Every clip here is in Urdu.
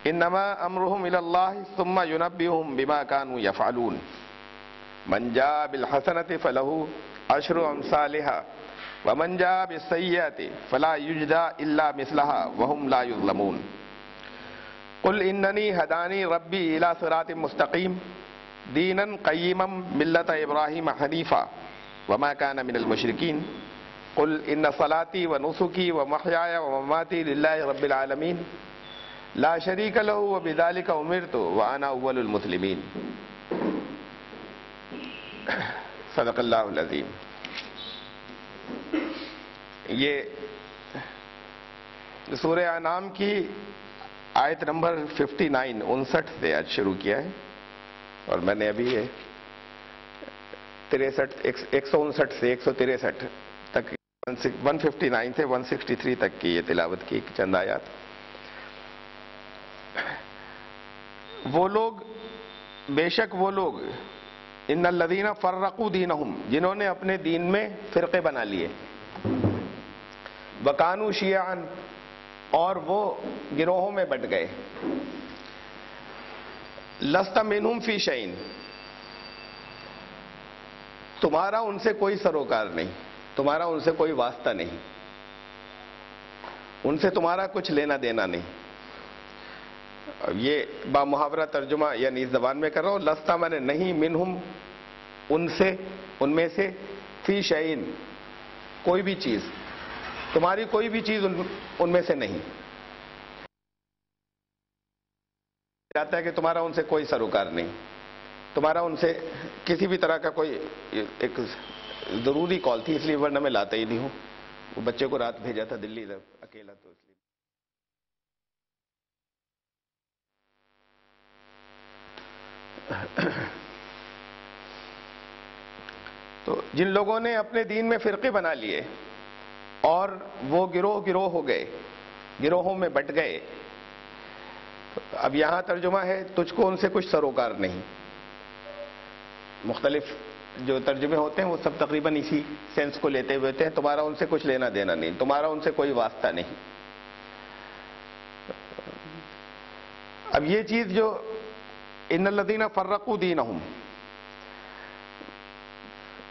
انما امرهم الى الله ثم ينبئهم بما كانوا يفعلون من جاء بالحسنة فله عشر امثالها ومن جاء بالسيئة فلا يجزى الا مثلها وهم لا يظلمون قل انني هداني ربي الى صراط مستقيم دینا قیما ملت ابراہیم حنیفا وما کان من المشرکین قل ان صلاتی ونسکی ومحیای ومماتی للہ رب العالمین لا شریک لہ وبذلک امرت وانا اول المسلمین۔ صدق اللہ العظیم۔ یہ سورہ انعام کی آیت نمبر 59 سے آج شروع کیا ہے، اور میں نے ابھی 159 سے 163 تک 159 سے 163 تک کی یہ تلاوت کی چند آیات۔ وہ لوگ، بے شک وہ لوگ، ان الذین فرقوا دینہم، جنہوں نے اپنے دین میں فرقے بنا لیے، وکانوا شیعا، اور وہ گروہوں میں بٹ گئے، لست منہم فی شیء، تمہارا ان سے کوئی سروکار نہیں، تمہارا ان سے کوئی واسطہ نہیں، ان سے تمہارا کچھ لینا دینا نہیں۔ یہ بامحاورہ ترجمہ یعنی اس زبان میں کر رہا ہوں، لستا میں نے نہیں، منہم ان سے، ان میں سے، فی شیء کوئی بھی چیز، تمہاری کوئی بھی چیز ان میں سے نہیں، جاتا ہے کہ تمہارا ان سے کوئی سروکار نہیں، تمہارا ان سے کسی بھی طرح کا کوئی، ایک ضروری کال تھی اس لیے ورنہ میں لاتا ہی نہیں ہوں، وہ بچے کو رات بھیجا تھا دلی اکیلا، تو اس لیے۔ تو جن لوگوں نے اپنے دین میں فرقے بنا لیے اور وہ گروہ گروہ ہو گئے، گروہوں میں بٹ گئے، اب یہاں ترجمہ ہے تجھ کو ان سے کچھ سروکار نہیں۔ مختلف جو ترجمے ہوتے ہیں وہ سب تقریباً اسی سینس کو لیتے ہوئے ہوتے ہیں، تمہارا ان سے کچھ لینا دینا نہیں، تمہارا ان سے کوئی واسطہ نہیں۔ اب یہ چیز جو ان الذین فرقوا دینہم،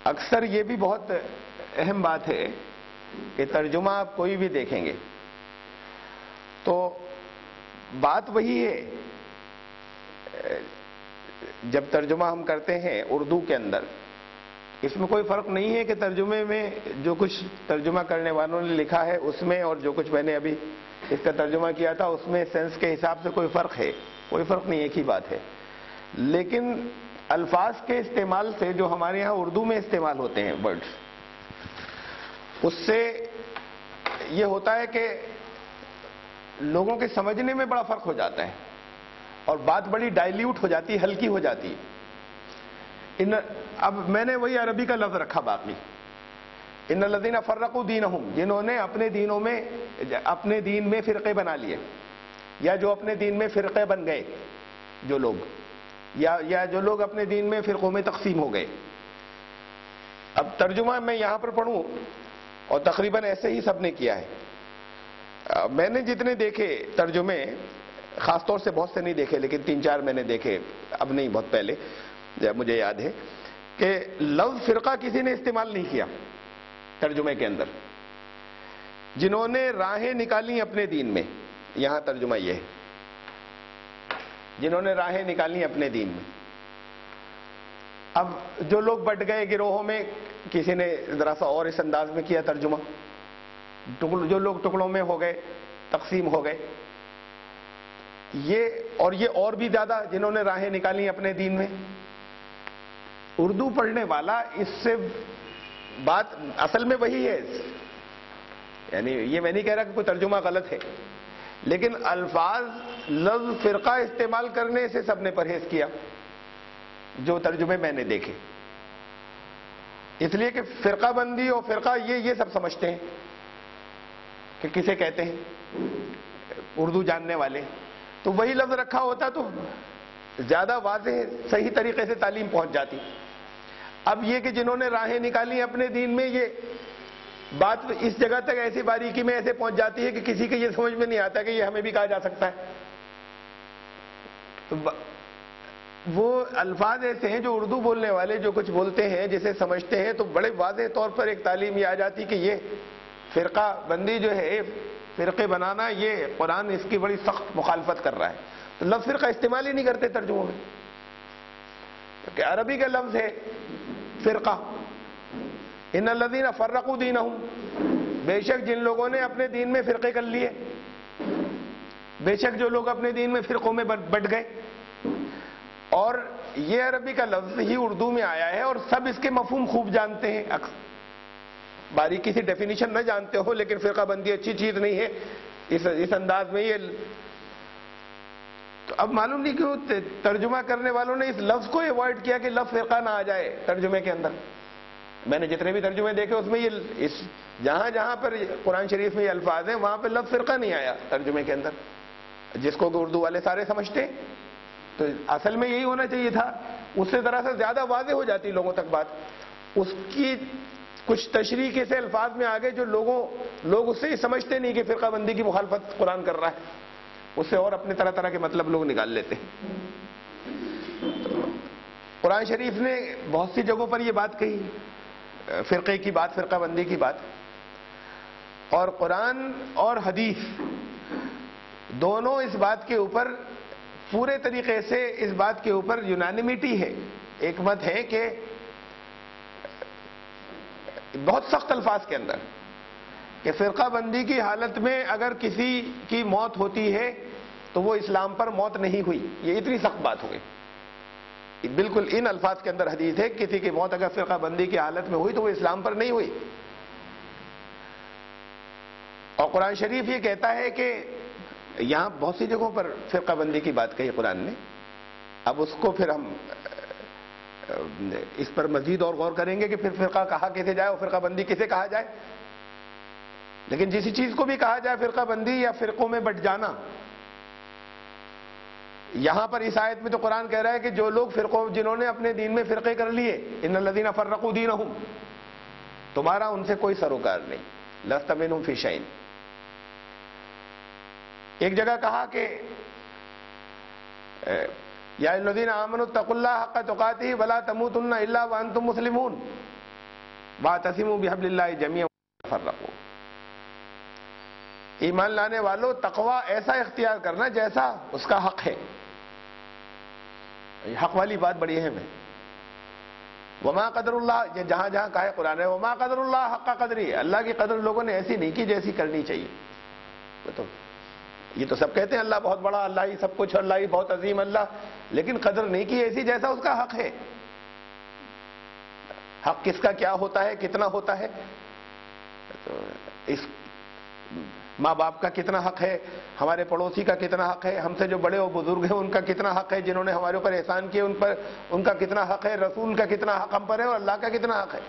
اکثر یہ بھی بہت اہم بات ہے کہ ترجمہ آپ کوئی بھی دیکھیں گے تو بات وہی ہے، جب ترجمہ ہم کرتے ہیں اردو کے اندر، اس میں کوئی فرق نہیں ہے کہ ترجمے میں جو کچھ ترجمہ کرنے والوں نے لکھا ہے اس میں اور جو کچھ میں نے ابھی اس کا ترجمہ کیا تھا اس میں سینس کے حساب سے کوئی فرق ہے، کوئی فرق نہیں، ایک ہی بات ہے۔ لیکن الفاظ کے استعمال سے جو ہمارے ہاں اردو میں استعمال ہوتے ہیں ورڈز، اس سے یہ ہوتا ہے کہ لوگوں کے سمجھنے میں بڑا فرق ہو جاتا ہے اور بات بڑی ڈائلیوٹ ہو جاتی ہے، ہلکی ہو جاتی ہے۔ اب میں نے وہی عربی کا لفظ رکھا باقی، ان الذین فرقوا دینہم، جنہوں نے اپنے دینوں میں، اپنے دین میں فرقے بنا لیے، یا جو اپنے دین میں فرقے بن گئے، جو لوگ، یا جو لوگ اپنے دین میں فرقوں میں تقسیم ہو گئے۔ اب ترجمہ میں یہاں پر پڑھوں اور تقریباً ایسے ہی سب نے کیا ہے۔ میں نے جتنے دیکھے ترجمے، خاص طور سے بہت سے نہیں دیکھے لیکن 3-4 میں نے دیکھے، اب نہیں بہت پہلے مجھے یاد ہے کہ لفظ فرقہ کسی نے استعمال نہیں کیا ترجمے کے اندر۔ جنہوں نے راہیں نکالی اپنے دین میں، یہاں ترجمہ یہ ہے، جنہوں نے راہیں نکالی اپنے دین میں۔ اب جو لوگ بٹ گئے گروہوں میں، کسی نے ذرا سا اور اس انداز میں کیا ترجمہ، جو لوگ ٹکڑوں میں ہو گئے، تقسیم ہو گئے، یہ اور بھی زیادہ جنہوں نے راہیں نکالی اپنے دین میں۔ اردو پڑھنے والا اس سے بات اصل میں وہی ہے، یعنی یہ میں نہیں کہہ رہا کہ کوئی ترجمہ غلط ہے، لیکن الفاظ لفظ فرقہ استعمال کرنے سے سب نے پرہیز کیا جو ترجمے میں نے دیکھے، اس لیے کہ فرقہ بندی اور فرقہ یہ سب سمجھتے ہیں کہ کسے کہتے ہیں اردو جاننے والے، تو وہی لفظ رکھا ہوتا تو زیادہ واضح صحیح طریقے سے تعلیم پہنچ جاتی۔ اب یہ کہ جنہوں نے راہیں نکالی اپنے دین میں، یہ بات اس جگہ تک ایسی باریکی میں ایسے پہنچ جاتی ہے کہ کسی کے یہ سمجھ میں نہیں آتا کہ یہ ہمیں بھی کہا جا سکتا ہے، وہ الفاظ ایسے ہیں جو اردو بولنے والے جو کچھ بولتے ہیں جسے سمجھتے ہیں تو بڑے واضح طور پر ایک تعلیم یہ آ جاتی کہ یہ فرقہ بندی جو ہے، فرقے بنانا، یہ قرآن اس کی بڑی سخت مخالفت کر رہا ہے. تو لفظ فرقہ استعمال ہی نہیں کرتے ترجموں میں، کہ عربی کا لفظ ہے فرقہ. ان الذین فرقوا دینہم، بے شک جن لوگوں نے اپنے دین میں فرقے کر لیے، بے شک جو لوگ اپنے دین میں فرقوں میں بٹ گئے. اور یہ عربی کا لفظ ہی اردو میں آیا ہے اور سب اس کے مفہوم خوب جانتے ہیں. باریکی سے ڈیفینیشن نہ جانتے ہو لیکن فرقہ بندی اچھی چیز نہیں ہے اس انداز میں یہ. تو اب معلوم نہیں کیوں ترجمہ کرنے والوں نے اس لفظ کو ایوائڈ کیا کہ لفظ فرقہ نہ آ جائے ترجمے کے اندر. میں نے جتنے بھی ترجمے دیکھے اس میں یہ جہاں جہاں پر قرآن شریف میں یہ الفاظ ہیں وہاں پہ لفظ فرقہ نہیں آیا ترجمے کے اندر، جس کو کہ اردو والے سارے سمجھتے. تو اصل میں یہی ہونا چاہیے تھا، اس سے ذرا سے زیادہ واضح ہو جاتی لوگوں تک بات. اس کی کچھ تشریح کے سے الفاظ میں آگے جو لوگ اس سے ہی سمجھتے نہیں کہ فرقہ بندی کی مخالفت قرآن کر رہا ہے، اس سے اور اپنے طرح طرح کے مطلب لوگ نکال لیتے ہیں. قرآن شریف نے بہت سی جگہوں پر یہ بات کہی، فرقے کی بات، فرقہ بندی کی بات. اور قرآن اور حدیث دونوں اس بات کے اوپر پورے طریقے سے اس بات کے اوپر یونانیمیٹی ہے، ایک مت ہے کہ بہت سخت الفاظ کے اندر کہ فرقہ بندی کی حالت میں اگر کسی کی موت ہوتی ہے تو وہ اسلام پر موت نہیں ہوئی. یہ اتنی سخت بات ہو گئی، بالکل ان الفاظ کے اندر حدیث ہے، کسی کی موت اگر فرقہ بندی کی حالت میں ہوئی تو وہ اسلام پر نہیں ہوئی. اور قرآن شریف یہ کہتا ہے کہ یہاں بہت سی جگہوں پر فرقہ بندی کی بات کہی قرآن نے. اب اس کو پھر ہم اس پر مزید اور غور کریں گے کہ پھر فرقہ کہا کیسے جائے اور فرقہ بندی کسے کہا جائے. لیکن جسی چیز کو بھی کہا جائے فرقہ بندی یا فرقوں میں بٹ جانا، یہاں پر اس آیت میں تو قرآن کہہ رہا ہے کہ جو لوگ جنہوں نے اپنے دین میں فرقے کر لیے، ان الذین فرقوا دینہم، تمہارا ان سے کوئی سروکار نہیں، لست منہم فی شیء. ایک جگہ کہا کہ یا الذین آمنوا اتقوا اللہ حق تقاتہ ولا تموتن الا وانتم مسلمون واعتصموا بحبل اللہ جمیعا ولا تفرقوا. ایمان لانے والوں، تقوی ایسا اختیار کرنا جیسا اس کا حق ہے. حق والی بات بڑی اہم ہے. وما قدر اللہ، یہ جہاں جہاں کہا ہے قرآن ہے وما قدر اللہ حق قدری، اللہ کی قدر لوگوں نے ایسی نہیں کی جیسی کرنی چاہیے. تو یہ تو سب کہتے ہیں اللہ بہت بڑا، اللہ ہی سب کچھ، اللہ ہی بہت عظیم اللہ، لیکن قدر نہیں کی ایسی جیسا اس کا حق ہے. حق کس کا کیا ہوتا ہے، کتنا ہوتا ہے، تو اس ماں باپ کا کتنا حق ہے، ہمارے پڑوسی کا کتنا حق ہے، ہم سے جو بڑے و بزرگ ہیں ان کا کتنا حق ہے، جنہوں نے ہمارے اوپر احسان کیے ان کا کتنا حق ہے، رسول کا کتنا حق ہم پر ہے اور اللہ کا کتنا حق ہے.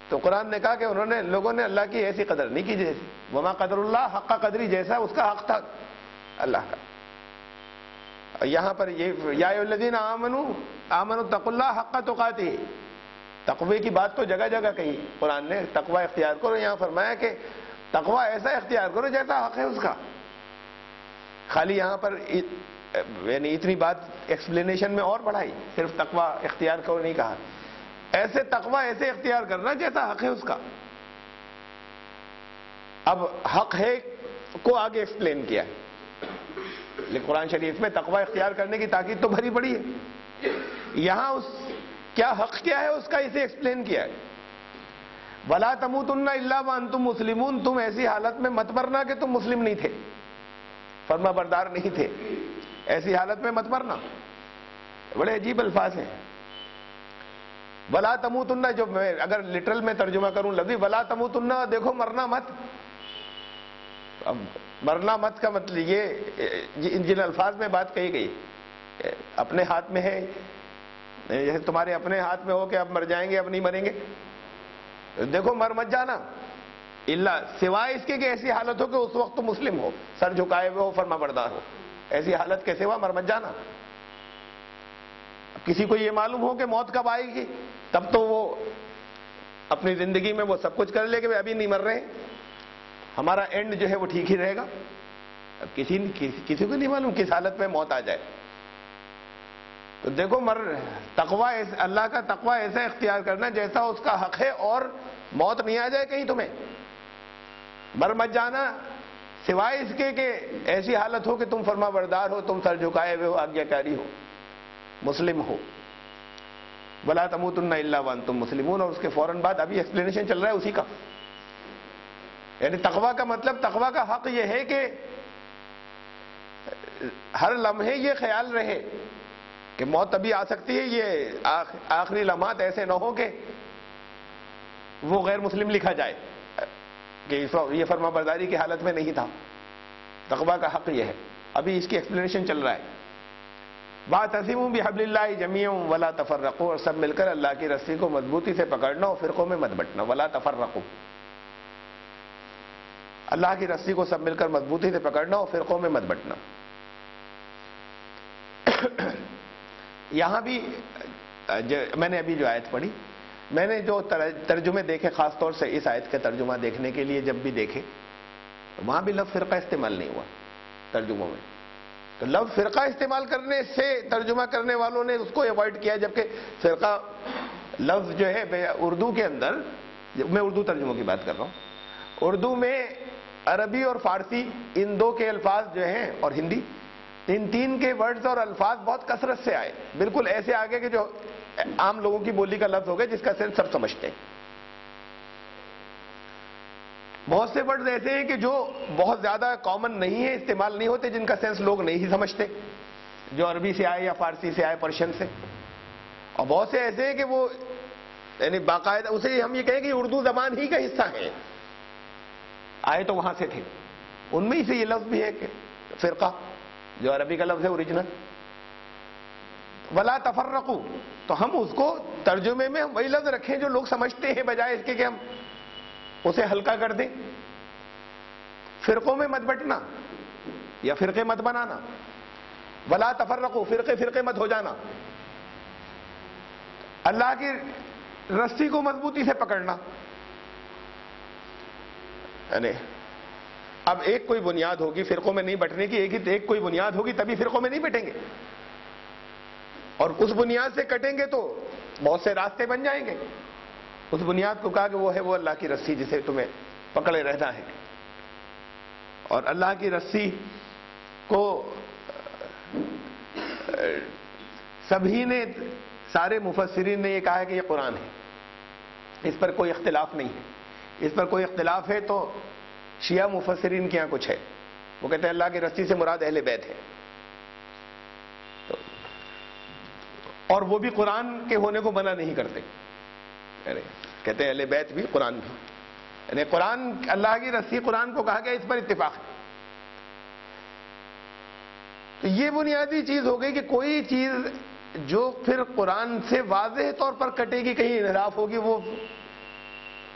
تو قرآن نے کہا کہ لوگوں نے اللہ کی ایسی قدر نہیں کی جیسی. وما قدر اللہ حق قدری، جیسا اس کا حق تھا اللہ کا. یہاں پر یہ یا ایھا الذین آمنوا اتقوا اللہ حق تقاتہ، تقوی کی بات تو جگہ جگہ کہی قرآن نے، تقوی اختیار کرو. یہاں فرمایا کہ تقوی ایسا اختیار کرو جیسا حق ہے اس کا. خالی یہاں پر یعنی اتنی بات ایکسپلینیشن میں اور بڑھائی، صرف تقوی اختیار کرو نہیں کہا، ایسے تقوی ایسے اختیار کرنا جیسا حق ہے اس کا. اب حق ہے کو آگے ایکسپلین کیا ہے، لیکن قرآن شریف میں تقوی اختیار کرنے کی تاکید تو بھری پڑی ہے. یہاں اس کیا حق کیا ہے اس کا اسے ایکسپلین کیا ہے. وَلَا تَمُوتُنَّ إِلَّا وَأَنْتُمْ مُسْلِمُونَ، تم ایسی حالت میں مت مرنا کہ تم مسلم نہیں تھے، فرما بردار نہیں تھے، ایسی حالت میں مت مرنا. بڑے عجیب الفاظ ہیں. وَلَا تَمُوتُنَّ، جو میں اگر لٹرل میں ترجمہ کروں لفظی وَلَا تَمُوتُنَّ، دیکھو مرنا مت. اب مرنا مت کا مطلب یہ جن الفاظ میں بات کہی گئی اپنے ہاتھ میں ہے، جیسے تمہارے اپنے ہاتھ میں ہو کہ اب مر جائیں گے اب نہیں مریں گے. دیکھو مر مت جانا، اللہ سوائے اس کے کہ ایسی حالت ہو کہ اس وقت تم مسلم ہو، سر جھکائے ہوئے ہو، فرما بردار ہو، ایسی حالت کے سوا مر مت جانا. کسی کو یہ معلوم ہو کہ موت کب آئے گی تب تو وہ اپنی زندگی میں وہ سب کچھ کر لے کہ ابھی نہیں مر رہے، ہمارا اینڈ جو ہے وہ ٹھیک ہی رہے گا. اب کسی کو نہیں معلوم کس حالت میں موت آ جائے. تو دیکھو تقوی اللہ کا تقوی ایسا اختیار کرنا جیسا اس کا حق ہے, اور موت نہیں آ جائے کہیں تمہیں. مر مت جانا سوائے اس کے کہ ایسی حالت ہو کہ تم فرما بردار ہو, تم سر جھکائے ہوئے ہو, آگیاکاری ہو, مسلم ہو. ولا تموتن الا وانتم مسلمون. اور اس کے فوراً بعد ابھی ایکسپلینیشن چل رہا ہے اسی کا. یعنی تقوی کا مطلب, تقوی کا حق یہ ہے کہ ہر لمحے یہ خیال رہے کہ موت ابھی آ سکتی ہے, یہ آخری لمحات ایسے نہ ہو کہ وہ غیر مسلم لکھا جائے کہ یہ فرما برداری کی حالت میں نہیں تھا. تقوی کا حق یہ ہے. ابھی اس کی ایکسپلینیشن چل رہا ہے. واعتصموا بحبل اللہ جميعا ولا تفرقوا. اور سب مل کر اللہ کی رسی کو مضبوطی سے پکڑنا اور فرقوں میں مت بٹنا. ولا تفرقوا, اللہ کی رسی کو سب مل کر مضبوطی سے پکڑنا اور فرقوں میں مت بٹنا. یہاں بھی میں نے ابھی جو آیت پڑھی, میں نے جو ترجمے دیکھے, خاص طور سے اس آیت کے ترجمہ دیکھنے کے لیے جب بھی دیکھے, وہاں بھی لفظ فرقہ استعمال نہیں ہوا ترجموں میں. تو لفظ فرقہ استعمال کرنے سے ترجمہ کرنے والوں نے اس کو ایوائڈ کیا, جبکہ فرقہ لفظ جو ہے اردو کے اندر, میں اردو ترجموں کی بات کر رہا ہوں, اردو میں عربی اور فارسی ان دو کے الفاظ جو ہیں, اور ہندی, ان تین کے ورڈز اور الفاظ بہت کثرت سے آئے. بالکل ایسے آگے کہ جو عام لوگوں کی بولی کا لفظ ہو گیا جس کا سینس سب سمجھتے ہیں. بہت سے ورڈز ایسے ہیں کہ جو بہت زیادہ کامن نہیں ہے, استعمال نہیں ہوتے, جن کا سینس لوگ نہیں ہی سمجھتے, جو عربی سے آئے یا فارسی سے آئے, پرشین سے. اور بہت سے ایسے ہیں کہ وہ یعنی باقاعدہ اسے ہم یہ کہیں کہ اردو زبان ہی کا حصہ ہے, آئے تو وہاں سے تھے. ان میں سے یہ لفظ بھی ہے کہ فرقہ, جو عربی کا لفظ ہے اوریجنل. ولا تفرقوا, تو ہم اس کو ترجمے میں ہم وہی لفظ رکھیں جو لوگ سمجھتے ہیں, بجائے اس کے کہ ہم اسے ہلکا کر دیں. فرقوں میں مت بٹنا یا فرقے مت بنانا. ولا تفرقوا, فرقے مت ہو جانا. اللہ کی رسی کو مضبوطی سے پکڑنا. یعنی اب ایک کوئی بنیاد ہوگی فرقوں میں نہیں بٹنے کی, ایک کوئی بنیاد ہوگی, تبھی فرقوں میں نہیں بٹیں گے. اور اس بنیاد سے کٹیں گے تو بہت سے راستے بن جائیں گے. اس بنیاد کو کہا کہ وہ ہے وہ اللہ کی رسی جسے تمہیں پکڑے رہنا ہے. اور اللہ کی رسی کو سبھی نے, سارے مفسرین نے یہ کہا ہے کہ یہ قرآن ہے, اس پر کوئی اختلاف نہیں ہے. اس پر کوئی اختلاف ہے تو شیعہ مفسرین کے یہاں کچھ ہے, وہ کہتے ہیں اللہ کی رسی سے مراد اہل بیت ہے. اور وہ بھی قرآن کے ہونے کو منع نہیں کرتے, یعنی کہتے ہیں اہل بیت بھی قرآن بھی, یعنی قرآن اللہ کی رسی قرآن کو کہا گیا, اس پر اتفاق ہے. تو یہ بنیادی چیز ہو گئی کہ کوئی چیز جو پھر قرآن سے واضح طور پر کٹے گی, کہیں انحراف ہوگی, وہ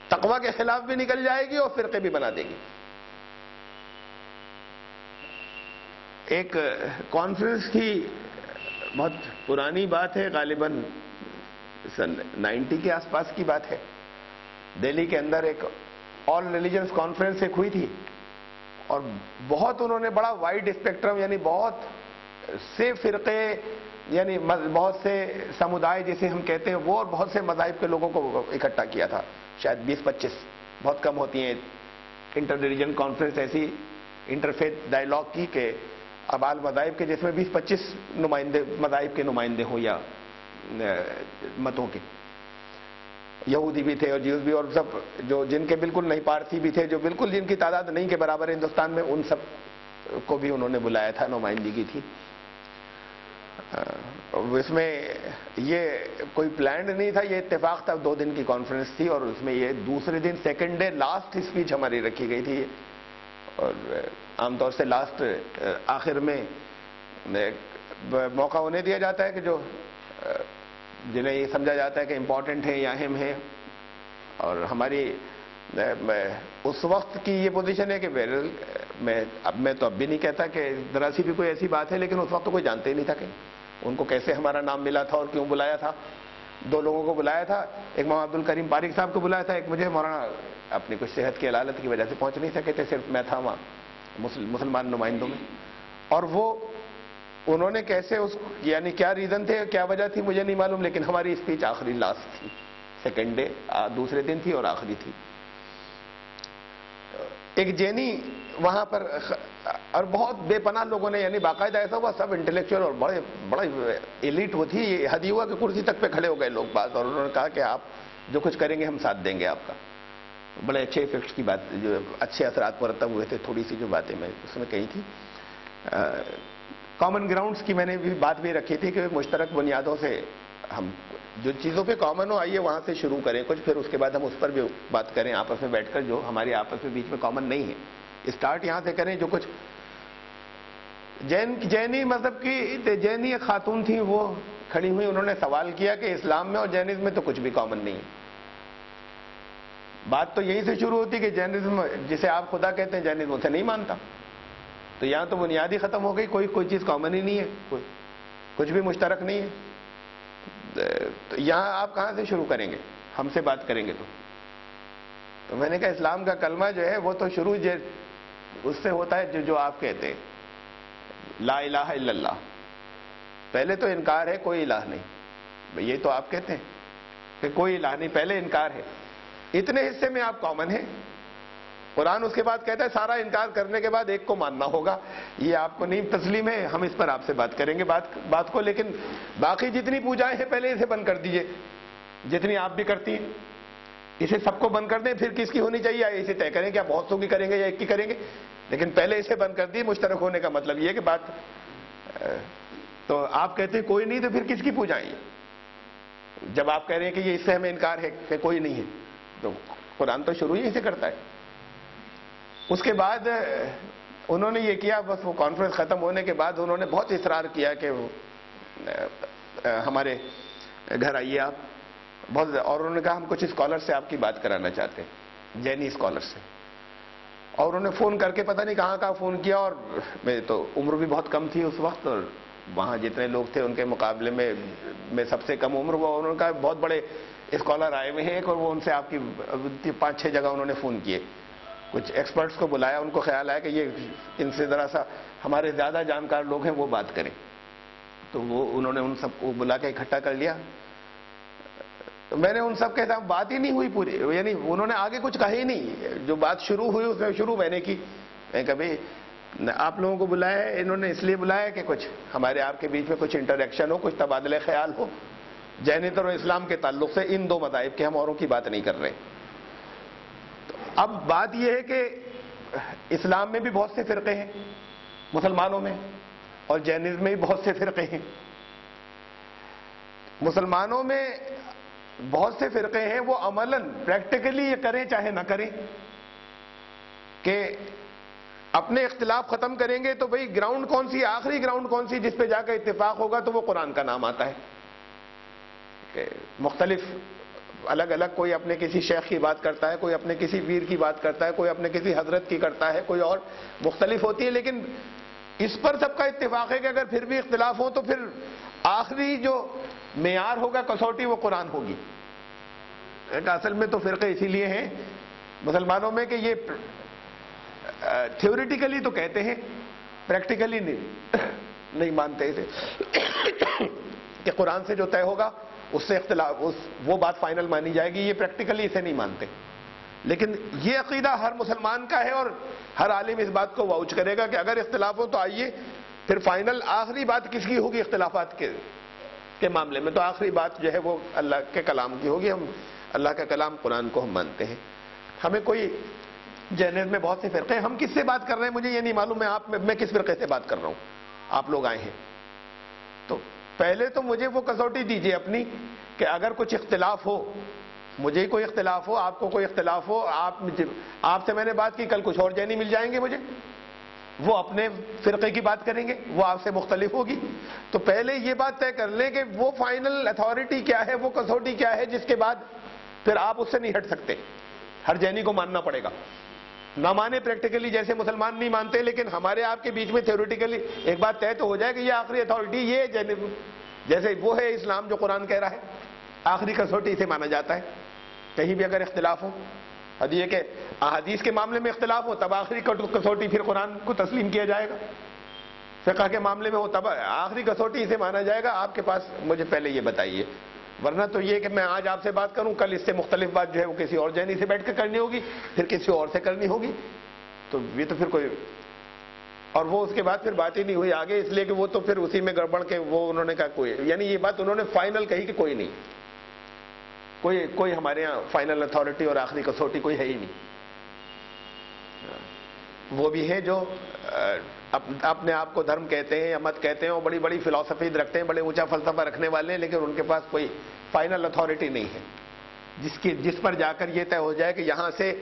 تقوی کے خلاف بھی نکل جائے گی اور فرقے بھی بنا دے گی. ایک کانفرنس کی بہت پرانی بات ہے, غالباً سن 90 کے آس پاس کی بات ہے. دہلی کے اندر ایک آل ریلیجنس کانفرنس ایک ہوئی تھی, اور بہت انہوں نے بڑا وائڈ اسپیکٹرم, یعنی بہت سے فرقے, یعنی بہت سے سمودائے جسے ہم کہتے ہیں وہ, اور بہت سے مذاہب کے لوگوں کو اکٹھا کیا تھا. شاید 20-25, بہت کم ہوتی ہیں انٹر ریلیجن کانفرنس ایسی انٹرفیتھ ڈائلاگ کی کہ ابال مذاہب کے جس میں 20-25 نمائندے مذاہب کے نمائندے ہوں یا متوں کے. یہودی بھی تھے اور جیوز بھی, اور سب جو جن کے بالکل نہیں, پارسی بھی تھے جو بالکل جن کی تعداد نہیں کے برابر ہندوستان میں, ان سب کو بھی انہوں نے بلایا تھا, نمائندگی تھی. اس میں یہ کوئی پلانڈ نہیں تھا, یہ اتفاق تھا. 2 دن کی کانفرنس تھی, اور اس میں یہ دوسرے دن سیکنڈ ڈے لاسٹ اسپیچ ہماری رکھی گئی تھی. اور عام طور سے لاسٹ آخر میں موقع انہیں دیا جاتا ہے کہ جو جنہیں یہ سمجھا جاتا ہے کہ امپورٹنٹ ہے یا اہم ہے. اور ہماری اس وقت کی یہ پوزیشن ہے کہ میں تو اب بھی نہیں کہتا کہ ذرا سی بھی کوئی ایسی بات ہے, لیکن اس وقت تو کوئی جانتے ہی نہیں تھا کہ ان کو کیسے ہمارا نام ملا تھا اور کیوں بلایا تھا. 2 لوگوں کو بلایا تھا, ایک مولانا عبد الکریم پاریک صاحب کو بلایا تھا, ایک مجھے مولانا اپنی کچھ صحت کی علالت کی وجہ سے پہنچ نہیں سکے تھے, صرف میں تھا وہاں. مسلمان نمائندوں میں. اور وہ انہوں نے کیسے یعنی کیا ریزن تھے, کیا وجہ تھی مجھے نہیں معلوم, لیکن ہماری اسپیچ آخری لاسٹ تھی, سیکنڈ ڈے دوسرے دن تھی اور آخری تھی. ایک جینی وہاں پر, اور بہت بے پناہ لوگوں نے, یعنی باقاعدہ ایسا ہوا سب انٹلیکچوئل اور بڑا ایلیٹ وہ تھی, حد ہوا کہ کرسی تک پہ کھڑے ہو گئے لوگ بعض, اور انہوں نے کہا کہ آپ جو کچھ کریں گے ہم ساتھ دیں گے آپ کا. بڑے اچھے ایفیکٹس کی بات, جو اچھے اثرات مرتب ہوئے تھے. تھوڑی سی جو باتیں میں اس میں کہی تھی, کامن گراؤنڈز کی میں نے بھی بات بھی رکھی تھی کہ مشترک بنیادوں سے ہم جو چیزوں پہ کامن ہو, آئیے وہاں سے شروع کریں کچھ, پھر اس کے بعد ہم اس پر بھی بات کریں آپس میں بیٹھ کر, جو ہمارے آپس میں بیچ میں کامن نہیں ہے. اسٹارٹ یہاں سے کریں. جو کچھ جینی مذہب کی جینی ایک خاتون تھیں, وہ کھڑی ہوئی, انہوں نے سوال کیا کہ اسلام میں اور جینزم میں تو کچھ بھی کامن نہیں ہے. بات تو یہیں سے شروع ہوتی کہ جینزم جسے آپ خدا کہتے ہیں جینزم اسے نہیں مانتا, تو یہاں تو بنیادی ختم ہو گئی, کوئی چیز کامن ہی نہیں ہے, کچھ بھی مشترک نہیں ہے. تو یہاں آپ کہاں سے شروع کریں گے, ہم سے بات کریں گے تو میں نے کہا اسلام کا کلمہ جو ہے وہ تو شروع اس سے ہوتا ہے جو آپ کہتے ہیں, لا الہ الا اللہ. پہلے تو انکار ہے کوئی الہ نہیں, یہ تو آپ کہتے ہیں کہ کوئی الہ نہیں, پہلے انکار ہے. اتنے حصے میں آپ کامن ہیں. قرآن اس کے بعد کہتا ہے سارا انکار کرنے کے بعد ایک کو ماننا ہوگا. یہ آپ کو نہیں تسلیم ہے, ہم اس پر آپ سے بات کریں گے بات کو, لیکن باقی جتنی پوجائیں ہیں پہلے اسے بند کر دیجئے, جتنی آپ بھی کرتی ہیں اسے سب کو بند کر دیں. پھر کس کی ہونی چاہیے اسے طے کریں, کیا بہت سو کی کریں گے یا ایک کی کریں گے, لیکن پہلے اسے بند کر دیے. مشترک ہونے کا مطلب یہ ہے کہ بات, تو آپ کہتے ہیں کوئی نہیں, تو پھر کس کی پوجائیں ہیں جب آپ کہہ رہے ہیں کہ یہ اس سے ہمیں انکار ہے کہ کوئی نہیں ہے. تو قرآن تو شروع ہی سے کرتا ہے. اس کے بعد انہوں نے یہ کیا, بس وہ کانفرنس ختم ہونے کے بعد انہوں نے بہت اصرار کیا کہ ہمارے گھر آئیے آپ بہت, اور انہوں نے کہا ہم کچھ اسکالر سے آپ کی بات کرانا چاہتے ہیں, جینی اسکالر سے. اور انہوں نے فون کر کے پتہ نہیں کہاں فون کیا, اور میں تو عمر بھی بہت کم تھی اس وقت, اور وہاں جتنے لوگ تھے ان کے مقابلے میں سب سے کم عمر. وہ انہوں نے کہا بہت بڑے اسکالر آئے ہوئے ہیں ایک, اور وہ ان سے آپ کی 5-6 جگہ انہوں نے فون کیے. کچھ ایکسپرٹس کو بلایا, ان کو خیال آیا کہ یہ ان سے ذرا سا ہمارے زیادہ جانکار لوگ ہیں وہ بات کریں. تو وہ انہوں نے ان سب کو بلا کے اکٹھا کر لیا. تو میں نے ان سب کے ساتھ بات ہی نہیں ہوئی پوری, یعنی انہوں نے آگے کچھ کہا ہی نہیں. جو بات شروع ہوئی اس میں شروع میں نے کی. میں کبھی آپ لوگوں کو بلایا ہے, انہوں نے اس لیے بلایا کہ کچھ ہمارے آپ کے بیچ میں کچھ انٹریکشن ہو, کچھ تبادلہ خیال ہو جینیت اور اسلام کے تعلق سے, ان دو مذاہب کے, ہم اوروں کی بات نہیں کر رہے. اب بات یہ ہے کہ اسلام میں بھی بہت سے فرقے ہیں, مسلمانوں میں, اور جینزم میں بھی بہت سے فرقے ہیں. مسلمانوں میں بہت سے فرقے ہیں, وہ عملاً پریکٹیکلی یہ کریں چاہے نہ کریں کہ اپنے اختلاف ختم کریں گے. تو بھئی گراؤنڈ کون سی, آخری گراؤنڈ کون سی جس پہ جا کر اتفاق ہوگا, تو وہ قرآن کا نام آتا ہے. کہ مختلف الگ الگ, کوئی اپنے کسی شیخ کی بات کرتا ہے, کوئی اپنے کسی پیر کی بات کرتا ہے, کوئی اپنے کسی حضرت کی کرتا ہے, کوئی اور مختلف ہوتی ہے, لیکن اس پر سب کا اتفاق ہے کہ اگر پھر بھی اختلاف ہو تو پھر آخری جو معیار ہوگا, کسوٹی, وہ قرآن ہوگی. اصل میں تو فرقے اسی لیے ہیں مسلمانوں میں کہ یہ تھیوریٹیکلی تو کہتے ہیں, پریکٹیکلی نہیں مانتے اسے کہ قرآن سے جو طے ہوگا اس سے اختلاف, وہ بات فائنل مانی جائے گی. یہ پریکٹیکلی اسے نہیں مانتے, لیکن یہ عقیدہ ہر مسلمان کا ہے, اور ہر عالم اس بات کو واؤچ کرے گا کہ اگر اختلاف ہو تو آئیے پھر فائنل آخری بات کس کی ہوگی اختلافات کے معاملے میں, تو آخری بات جو ہے وہ اللہ کے کلام کی ہوگی. ہم اللہ کا کلام قرآن کو ہم مانتے ہیں. ہمیں کوئی جینز میں بہت سے فرقے ہیں, ہم کس سے بات کر رہے ہیں مجھے یہ نہیں معلوم ہے. میں کس فرقے سے بات کر رہا ہوں, آپ لوگ آئے ہیں تو پہلے تو مجھے وہ کسوٹی دیجیے اپنی کہ اگر کچھ اختلاف ہو, مجھے کوئی اختلاف ہو, آپ کو کوئی اختلاف ہو, آپ سے میں نے بات کی, کل کچھ اور جینی مل جائیں گے مجھے, وہ اپنے فرقے کی بات کریں گے, وہ آپ سے مختلف ہوگی. تو پہلے یہ بات طے کر لیں کہ وہ فائنل اتھارٹی کیا ہے, وہ کسوٹی کیا ہے, جس کے بعد پھر آپ اس سے نہیں ہٹ سکتے. ہر جینی کو ماننا پڑے گا, نہ مانے پریکٹیکلی جیسے مسلمان نہیں مانتے, لیکن ہمارے آپ کے بیچ میں تھیوریٹیکلی ایک بات طے تو ہو جائے کہ یہ آخری اتھارٹی, یہ جیسے وہ ہے اسلام جو قرآن کہہ رہا ہے, آخری کسوٹی اسے مانا جاتا ہے. کہیں بھی اگر اختلاف ہو اب یہ کہ احادیث کے معاملے میں اختلاف ہو تب آخری کسوٹی پھر قرآن کو تسلیم کیا جائے گا، فقہ کے معاملے میں ہو تب آخری کسوٹی اسے مانا جائے گا. آپ کے پاس مجھے پہلے یہ بتائیے، ورنہ تو یہ کہ میں آج آپ سے بات کروں، کل اس سے مختلف بات جو ہے وہ کسی اور جینی سے بیٹھ کے کرنی ہوگی، پھر کسی اور سے کرنی ہوگی، تو یہ تو پھر کوئی، اور وہ اس کے بعد پھر بات ہی نہیں ہوئی آگے، اس لیے کہ وہ تو پھر اسی میں گڑبڑ کے وہ انہوں نے کہا کوئی، یعنی یہ بات انہوں نے فائنل کہی کہ کوئی نہیں، کوئی ہمارے ہاں فائنل اتھارٹی اور آخری کسوٹی کوئی ہے ہی نہیں. وہ بھی ہیں جو اپنے آپ کو دھرم کہتے ہیں یا مت کہتے ہیں اور بڑی بڑی فلسفی رکھتے ہیں، بڑے اونچا فلسفہ رکھنے والے ہیں، لیکن ان کے پاس کوئی فائنل اتھارٹی نہیں ہے جس پر جا کر یہ طے ہو جائے کہ یہاں سے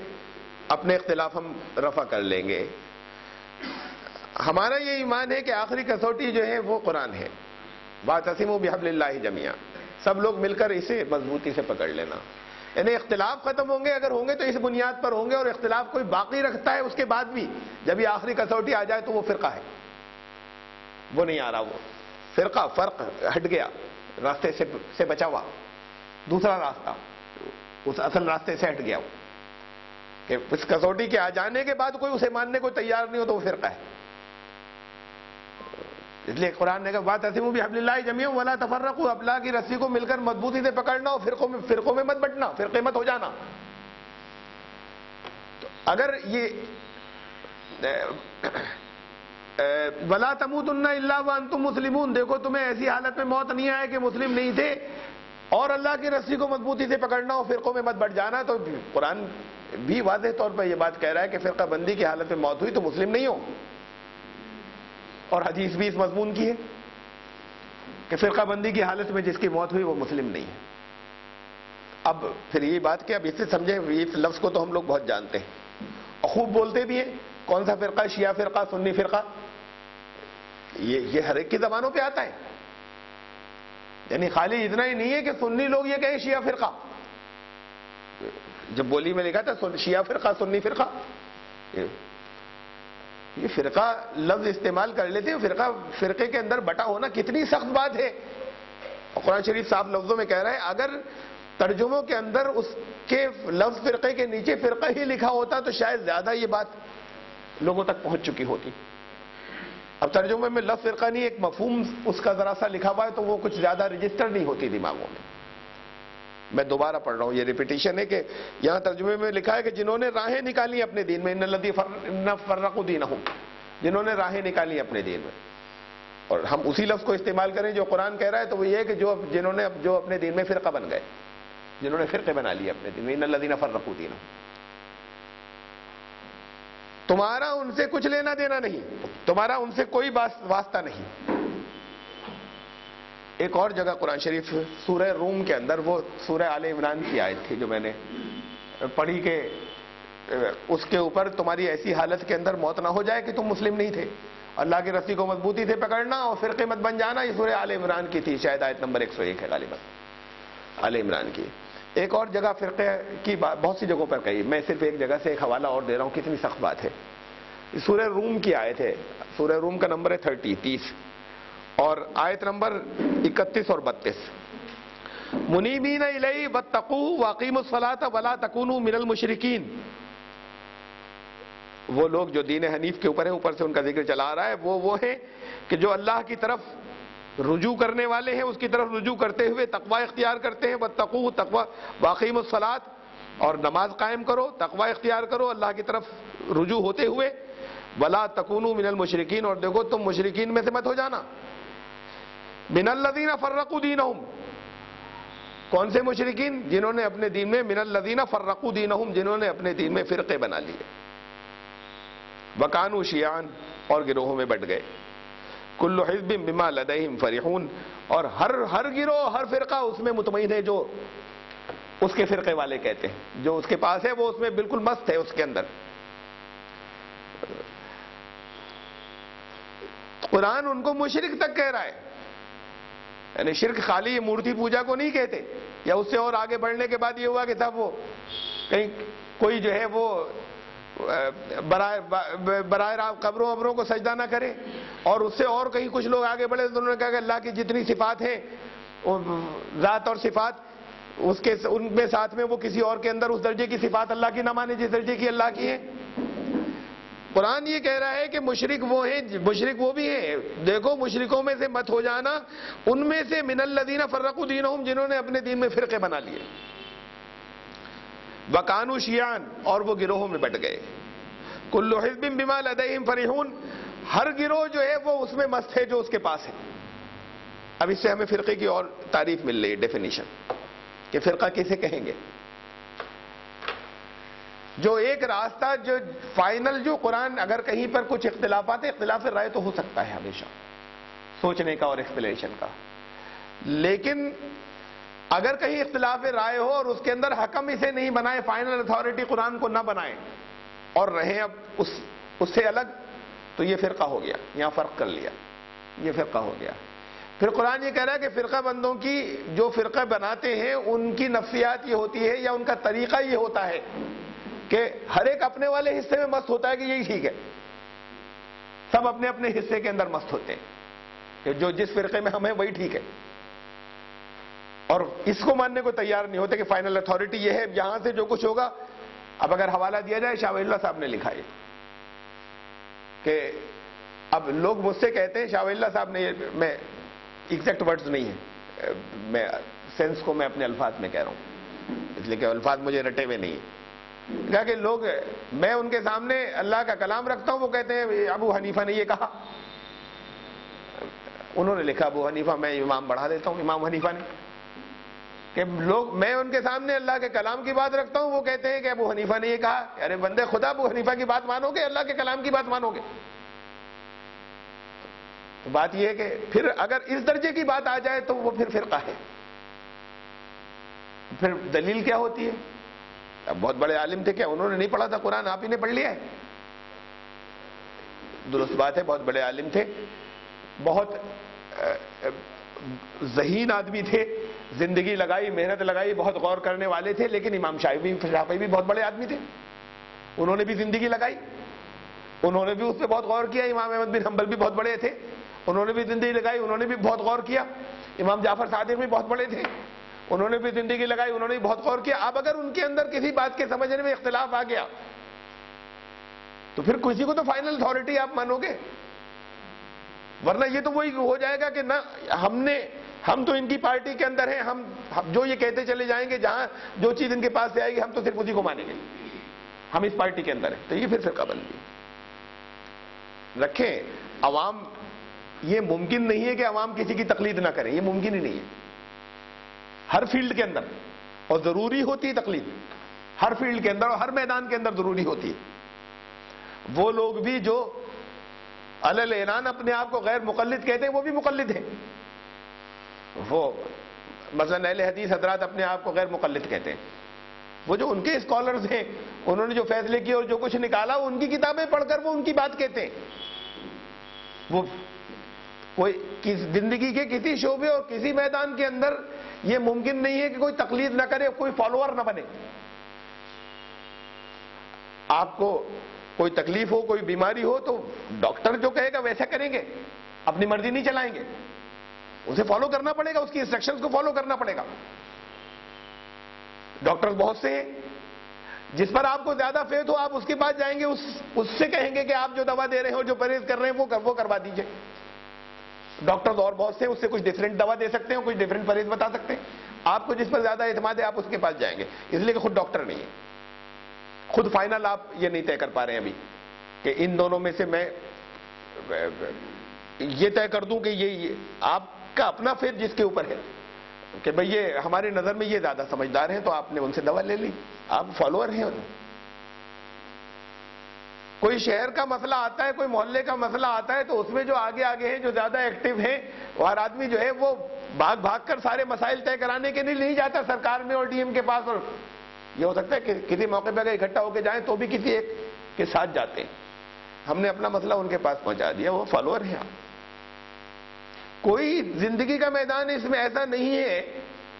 اپنے اختلاف ہم رفع کر لیں گے. ہمارا یہ ایمان ہے کہ آخری کسوٹی جو ہے وہ قرآن ہے. واعتصموا بحبل اللہ جمیعا، سب لوگ مل کر اسے مضبوطی سے پکڑ لینا. یعنی اختلاف ختم ہوں گے، اگر ہوں گے تو اس بنیاد پر ہوں گے، اور اختلاف کوئی باقی رکھتا ہے اس کے بعد بھی جب یہ آخری کسوٹی آ جائے تو وہ فرقہ ہے، وہ نہیں آ رہا، وہ فرقہ فرق ہٹ گیا، راستے سے بچا ہوا دوسرا راستہ، اس اصل راستے سے ہٹ گیا وہ، کہ اس کسوٹی کے آ جانے کے بعد کوئی اسے ماننے کو تیار نہیں ہو تو وہ فرقہ ہے. اس لیے قرآن نے کہا واعتصموا بحبل اللہ جمیعا ولا تفرقوا، اللہ کی رسی کو مل کر مضبوطی سے پکڑنا، اور فرقوں میں مت بٹنا، فرقے مت ہو جانا. تو اگر یہ ولا تموتن الا وانتم مسلمون، دیکھو تمہیں ایسی حالت میں موت نہیں آئے کہ مسلم نہیں تھے، اور اللہ کی رسی کو مضبوطی سے پکڑنا اور فرقوں میں مت بٹ جانا. تو قرآن بھی واضح طور پر یہ بات کہہ رہا ہے کہ فرقہ بندی کی حالت میں موت ہوئی تو مسلم نہیں ہو، اور حدیث بھی اس مضمون کی ہے کہ فرقہ بندی کی حالت میں جس کی موت ہوئی وہ مسلم نہیں ہے. اب پھر یہ بات کہ اب اس سے سمجھیں، اس لفظ کو تو ہم لوگ بہت جانتے ہیں اور خوب بولتے بھی ہیں. کون سا فرقہ؟ شیعہ فرقہ، سنی فرقہ، یہ ہر ایک کی زبانوں پہ آتا ہے. یعنی خالی اتنا ہی نہیں ہے کہ سنی لوگ یہ کہیں شیعہ فرقہ، جب بولی میں لکھا تھا شیعہ فرقہ، سنی فرقہ، یہ فرقہ لفظ استعمال کر لیتے ہیں. فرقے کے اندر بٹا ہونا کتنی سخت بات ہے. اور قرآن شریف صاحب لفظوں میں کہہ رہا ہے اگر ترجموں کے اندر اس کے لفظ فرقے کے نیچے فرقہ ہی لکھا ہوتا تو شاید زیادہ یہ بات لوگوں تک پہنچ چکی ہوتی. اب ترجمے میں لفظ فرقہ نہیں، ایک مفہوم اس کا ذرا سا لکھا ہوا ہے تو وہ کچھ زیادہ رجسٹر نہیں ہوتی دماغوں میں. میں دوبارہ پڑھ رہا ہوں، یہ ریپیٹیشن ہے کہ یہاں ترجمے میں لکھا ہے کہ جنہوں نے راہیں نکالی اپنے دین میں، ان الذین فرقوا دینہم، جنہوں نے راہیں نکالی اپنے دین میں. اور ہم اسی لفظ کو استعمال کریں جو قرآن کہہ رہا ہے تو وہ یہ ہے کہ جنہوں نے اپنے دین میں فرقہ بن گئے، جنہوں نے فرقے بنا لیے اپنے دین میں، ان الذین فرقوا دینہم. تمہارا ان سے کچھ لینا دینا نہیں، تمہارا ان سے کوئی واسطہ نہیں. ایک اور جگہ قرآن شریف سورہ روم کے اندر، وہ سورہ آل عمران کی آیت تھی جو میں نے پڑھی کہ اس کے اوپر تمہاری ایسی حالت کے اندر موت نہ ہو جائے کہ تم مسلم نہیں تھے، اللہ کی رسی کو مضبوطی سے پکڑنا اور فرقے مت بن جانا. یہ سورہ آل عمران کی تھی، شاید آیت نمبر 101 ہے غالباً آل عمران کی. ایک اور جگہ فرقے کی بہت سی جگہوں پر کہی، میں صرف ایک جگہ سے ایک حوالہ اور دے رہا ہوں، کتنی سخت بات ہے. سورہ روم کی آیت ہے، سورہ روم کا نمبر ہے 30 اور آیت نمبر 31 اور 32. منیبین الیہ واتقوہ واقیموا الصلاۃ ولا تکونوا من المشرکین. وہ لوگ جو دین حنیف کے اوپر ہیں، اوپر سے ان کا ذکر چلا آ رہا ہے، وہ ہیں کہ جو اللہ کی طرف رجوع کرنے والے ہیں، اس کی طرف رجوع کرتے ہوئے تقوی اختیار کرتے ہیں. واتقوہ، تقوی، واقیموا الصلاۃ، اور نماز قائم کرو، تقوی اختیار کرو اللہ کی طرف رجوع ہوتے ہوئے. ولا تکونوا من المشرکین، اور دیکھو تم مشرکین میں سے مت ہو جانا. من الذین فرقوا دینہم، کون سے مشرکین؟ جنہوں نے اپنے دین میں، من الذین فرقوا دینہم، جنہوں نے اپنے دین میں فرقے بنا لیے. وکانوا شیعاً، اور گروہوں میں بٹ گئے. کل حزب بما لدیہم فرحون، اور ہر گروہ، ہر فرقہ اس میں مطمئن ہے جو اس کے فرقے والے کہتے ہیں. جو اس کے پاس ہے وہ اس میں بالکل مست ہے اس کے اندر. قرآن ان کو مشرک تک کہہ رہا ہے. یعنی شرک خالی مورتی پوجا کو نہیں کہتے، یا اس سے اور آگے بڑھنے کے بعد یہ ہوا کہ صاحب وہ کہیں کوئی جو ہے وہ براہ راست قبروں وبروں کو سجدہ نہ کرے. اور اس سے اور کہیں کچھ لوگ آگے بڑھے تو انہوں نے کہا کہ اللہ کی جتنی صفات ہیں، ذات اور صفات، ان میں ساتھ میں وہ کسی اور کے اندر اس درجے کی صفات اللہ کی نہ مانے جس درجے کی اللہ کی ہے. قرآن یہ کہہ رہا ہے کہ مشرک وہ ہیں، مشرک وہ بھی ہیں. دیکھو مشرکوں میں سے مت ہو جانا، ان میں سے من الذین فرقوا دینہم، جنہوں نے اپنے دین میں فرقے بنا لیے. وکانوا شیعاً، اور وہ گروہوں میں بٹ گئے. کل حزب بما لدیہم فرحون، ہر گروہ جو ہے وہ اس میں مست ہے جو اس کے پاس ہے. اب اس سے ہمیں فرقے کی اور تعریف مل رہی ہے، ڈیفینیشن کہ فرقہ کسے کہیں گے. جو ایک راستہ، جو فائنل، جو قرآن اگر کہیں پر کچھ اختلافات، اختلاف رائے تو ہو سکتا ہے ہمیشہ سوچنے کا اور ایکسپلینیشن کا، لیکن اگر کہیں اختلاف رائے ہو اور اس کے اندر حکم اسے نہیں بنائے، فائنل اتھارٹی قرآن کو نہ بنائیں اور رہیں اب اس سے الگ، تو یہ فرقہ ہو گیا. یہاں فرق کر لیا، یہ فرقہ ہو گیا. پھر قرآن یہ کہہ رہا ہے کہ فرقہ بندوں کی، جو فرقہ بناتے ہیں ان کی نفسیات یہ ہوتی ہے یا ان کا طریقہ یہ ہوتا ہے کہ ہر ایک اپنے والے حصے میں مست ہوتا ہے کہ یہی ٹھیک ہے. سب اپنے اپنے حصے کے اندر مست ہوتے ہیں کہ جو جس فرقے میں ہم ہیں وہی ٹھیک ہے، اور اس کو ماننے کو تیار نہیں ہوتے کہ فائنل اتھارٹی یہ ہے، یہاں سے جو کچھ ہوگا. اب اگر حوالہ دیا جائے، شاہ ولی اللہ صاحب نے لکھا ہے کہ اب لوگ مجھ سے کہتے ہیں، شاہ ولی اللہ صاحب نے، میں ایگزیکٹ ورڈز نہیں ہیں، میں سینس کو میں اپنے الفاظ میں کہہ رہا ہوں اس لیے کہ الفاظ مجھے رٹے ہوئے نہیں ہیں. کہا کہ لوگ، میں ان کے سامنے اللہ کا کلام رکھتا ہوں، وہ کہتے ہیں ابو حنیفہ نے یہ کہا. انہوں نے لکھا ابو حنیفہ، میں امام بڑھا دیتا ہوں امام حنیفہ نے. کہ لوگ، میں ان کے سامنے اللہ کے کلام کی بات رکھتا ہوں، وہ کہتے ہیں کہ ابو حنیفہ نے یہ کہا. ارے بندے خدا، ابو حنیفہ کی بات مانو گے، اللہ کے کلام کی بات مانو گے؟ تو بات یہ ہے کہ پھر اگر اس درجے کی بات آ جائے تو وہ پھر فرقہ ہے. پھر دلیل کیا ہوتی ہے؟ اب بہت بڑے عالم تھے، کیا انہوں نے نہیں پڑھا تھا قرآن؟ آپ ہی نے پڑھ لیا ہے. درست بات ہے، بہت بڑے عالم تھے، بہت ذہین آدمی تھے، زندگی لگائی، محنت لگائی، بہت غور کرنے والے تھے. لیکن امام شافعی بھی بہت بڑے آدمی تھے، انہوں نے بھی زندگی لگائی، انہوں نے بھی اس پہ بہت غور کیا. امام احمد بن حنبل بھی بہت بڑے تھے، انہوں نے بھی زندگی لگائی، انہوں نے بھی بہت غور کیا. امام جعفر صادق بھی بہت بڑے تھے، انہوں نے بھی زندگی لگائی، انہوں نے بھی بہت غور کیا. اب اگر ان کے اندر کسی بات کے سمجھنے میں اختلاف آ گیا تو پھر کسی کو تو فائنل اتھارٹی آپ مانو گے، ورنہ یہ تو وہی ہو جائے گا کہ نہ ہم تو ان کی پارٹی کے اندر ہیں، ہم جو یہ کہتے چلے جائیں گے، جہاں جو چیز ان کے پاس سے آئے گی ہم تو صرف اسی کو مانیں گے، ہم اس پارٹی کے اندر ہیں. تو یہ پھر فرقہ بندی رکھیں. عوام، یہ ممکن نہیں ہے کہ عوام کسی کی تقلید نہ کریں، یہ ممکن ہی نہیں ہے ہر فیلڈ کے اندر. اور ضروری ہوتی ہے تقلید ہر فیلڈ کے اندر اور ہر میدان کے اندر ضروری ہوتی ہے. وہ لوگ بھی جو علی اعلان اپنے آپ کو غیر مقلد کہتے ہیں وہ بھی مقلد ہیں. وہ مثلا اہل حدیث حضرات اپنے آپ کو غیر مقلد کہتے ہیں. وہ جو ان کے اسکالرز ہیں، انہوں نے جو فیصلے کیے اور جو کچھ نکالا، ان کی کتابیں پڑھ کر وہ ان کی بات کہتے ہیں. وہ کوئی زندگی کے کسی شعبے اور کسی میدان کے اندر یہ ممکن نہیں ہے کہ کوئی تقلید نہ کرے، کوئی فالوور نہ بنے. آپ کو کوئی تکلیف ہو، کوئی بیماری ہو تو ڈاکٹر جو کہے گا ویسا کریں گے، اپنی مرضی نہیں چلائیں گے، اسے فالو کرنا پڑے گا، اس کی انسٹرکشنز کو فالو کرنا پڑے گا. ڈاکٹر بہت سے ہیں، جس پر آپ کو زیادہ فیتھ ہو آپ اس کے پاس جائیں گے، اس سے کہیں گے کہ آپ جو دوا دے رہے ہو، جو پرہیز کر رہے ہیں وہ کروا دیجئے. ڈاکٹرز اور بہت سے ہیں، اس سے کچھ ڈیفرنٹ دوا دے سکتے ہیں، کچھ ڈیفرنٹ پرہیز بتا سکتے ہیں. آپ کو جس پر زیادہ اعتماد ہے آپ اس کے پاس جائیں گے، اس لیے کہ خود ڈاکٹر نہیں ہے. خود فائنل آپ یہ نہیں طے کر پا رہے ہیں ابھی کہ ان دونوں میں سے میں یہ طے کر دوں کہ یہ آپ کا اپنا فیتھ جس کے اوپر ہے کہ بھئی یہ ہماری نظر میں یہ زیادہ سمجھدار ہیں تو آپ نے ان سے دوا لے لی، آپ فالوور ہیں. کوئی شہر کا مسئلہ آتا ہے، کوئی محلے کا مسئلہ آتا ہے تو اس میں جو آگے ہیں، جو زیادہ ایکٹیو ہیں، وہ ہر آدمی جو ہے وہ بھاگ کر سارے مسائل طے کرانے کے لیے نہیں جاتا سرکار میں اور ڈی ایم کے پاس. اور یہ ہو سکتا ہے کہ کسی موقع پہ اگر اکٹھا ہو کے جائیں تو بھی کسی ایک کے ساتھ جاتے ہیں. ہم نے اپنا مسئلہ ان کے پاس پہنچا دیا، وہ فالوور ہیں. کوئی زندگی کا میدان اس میں ایسا نہیں ہے،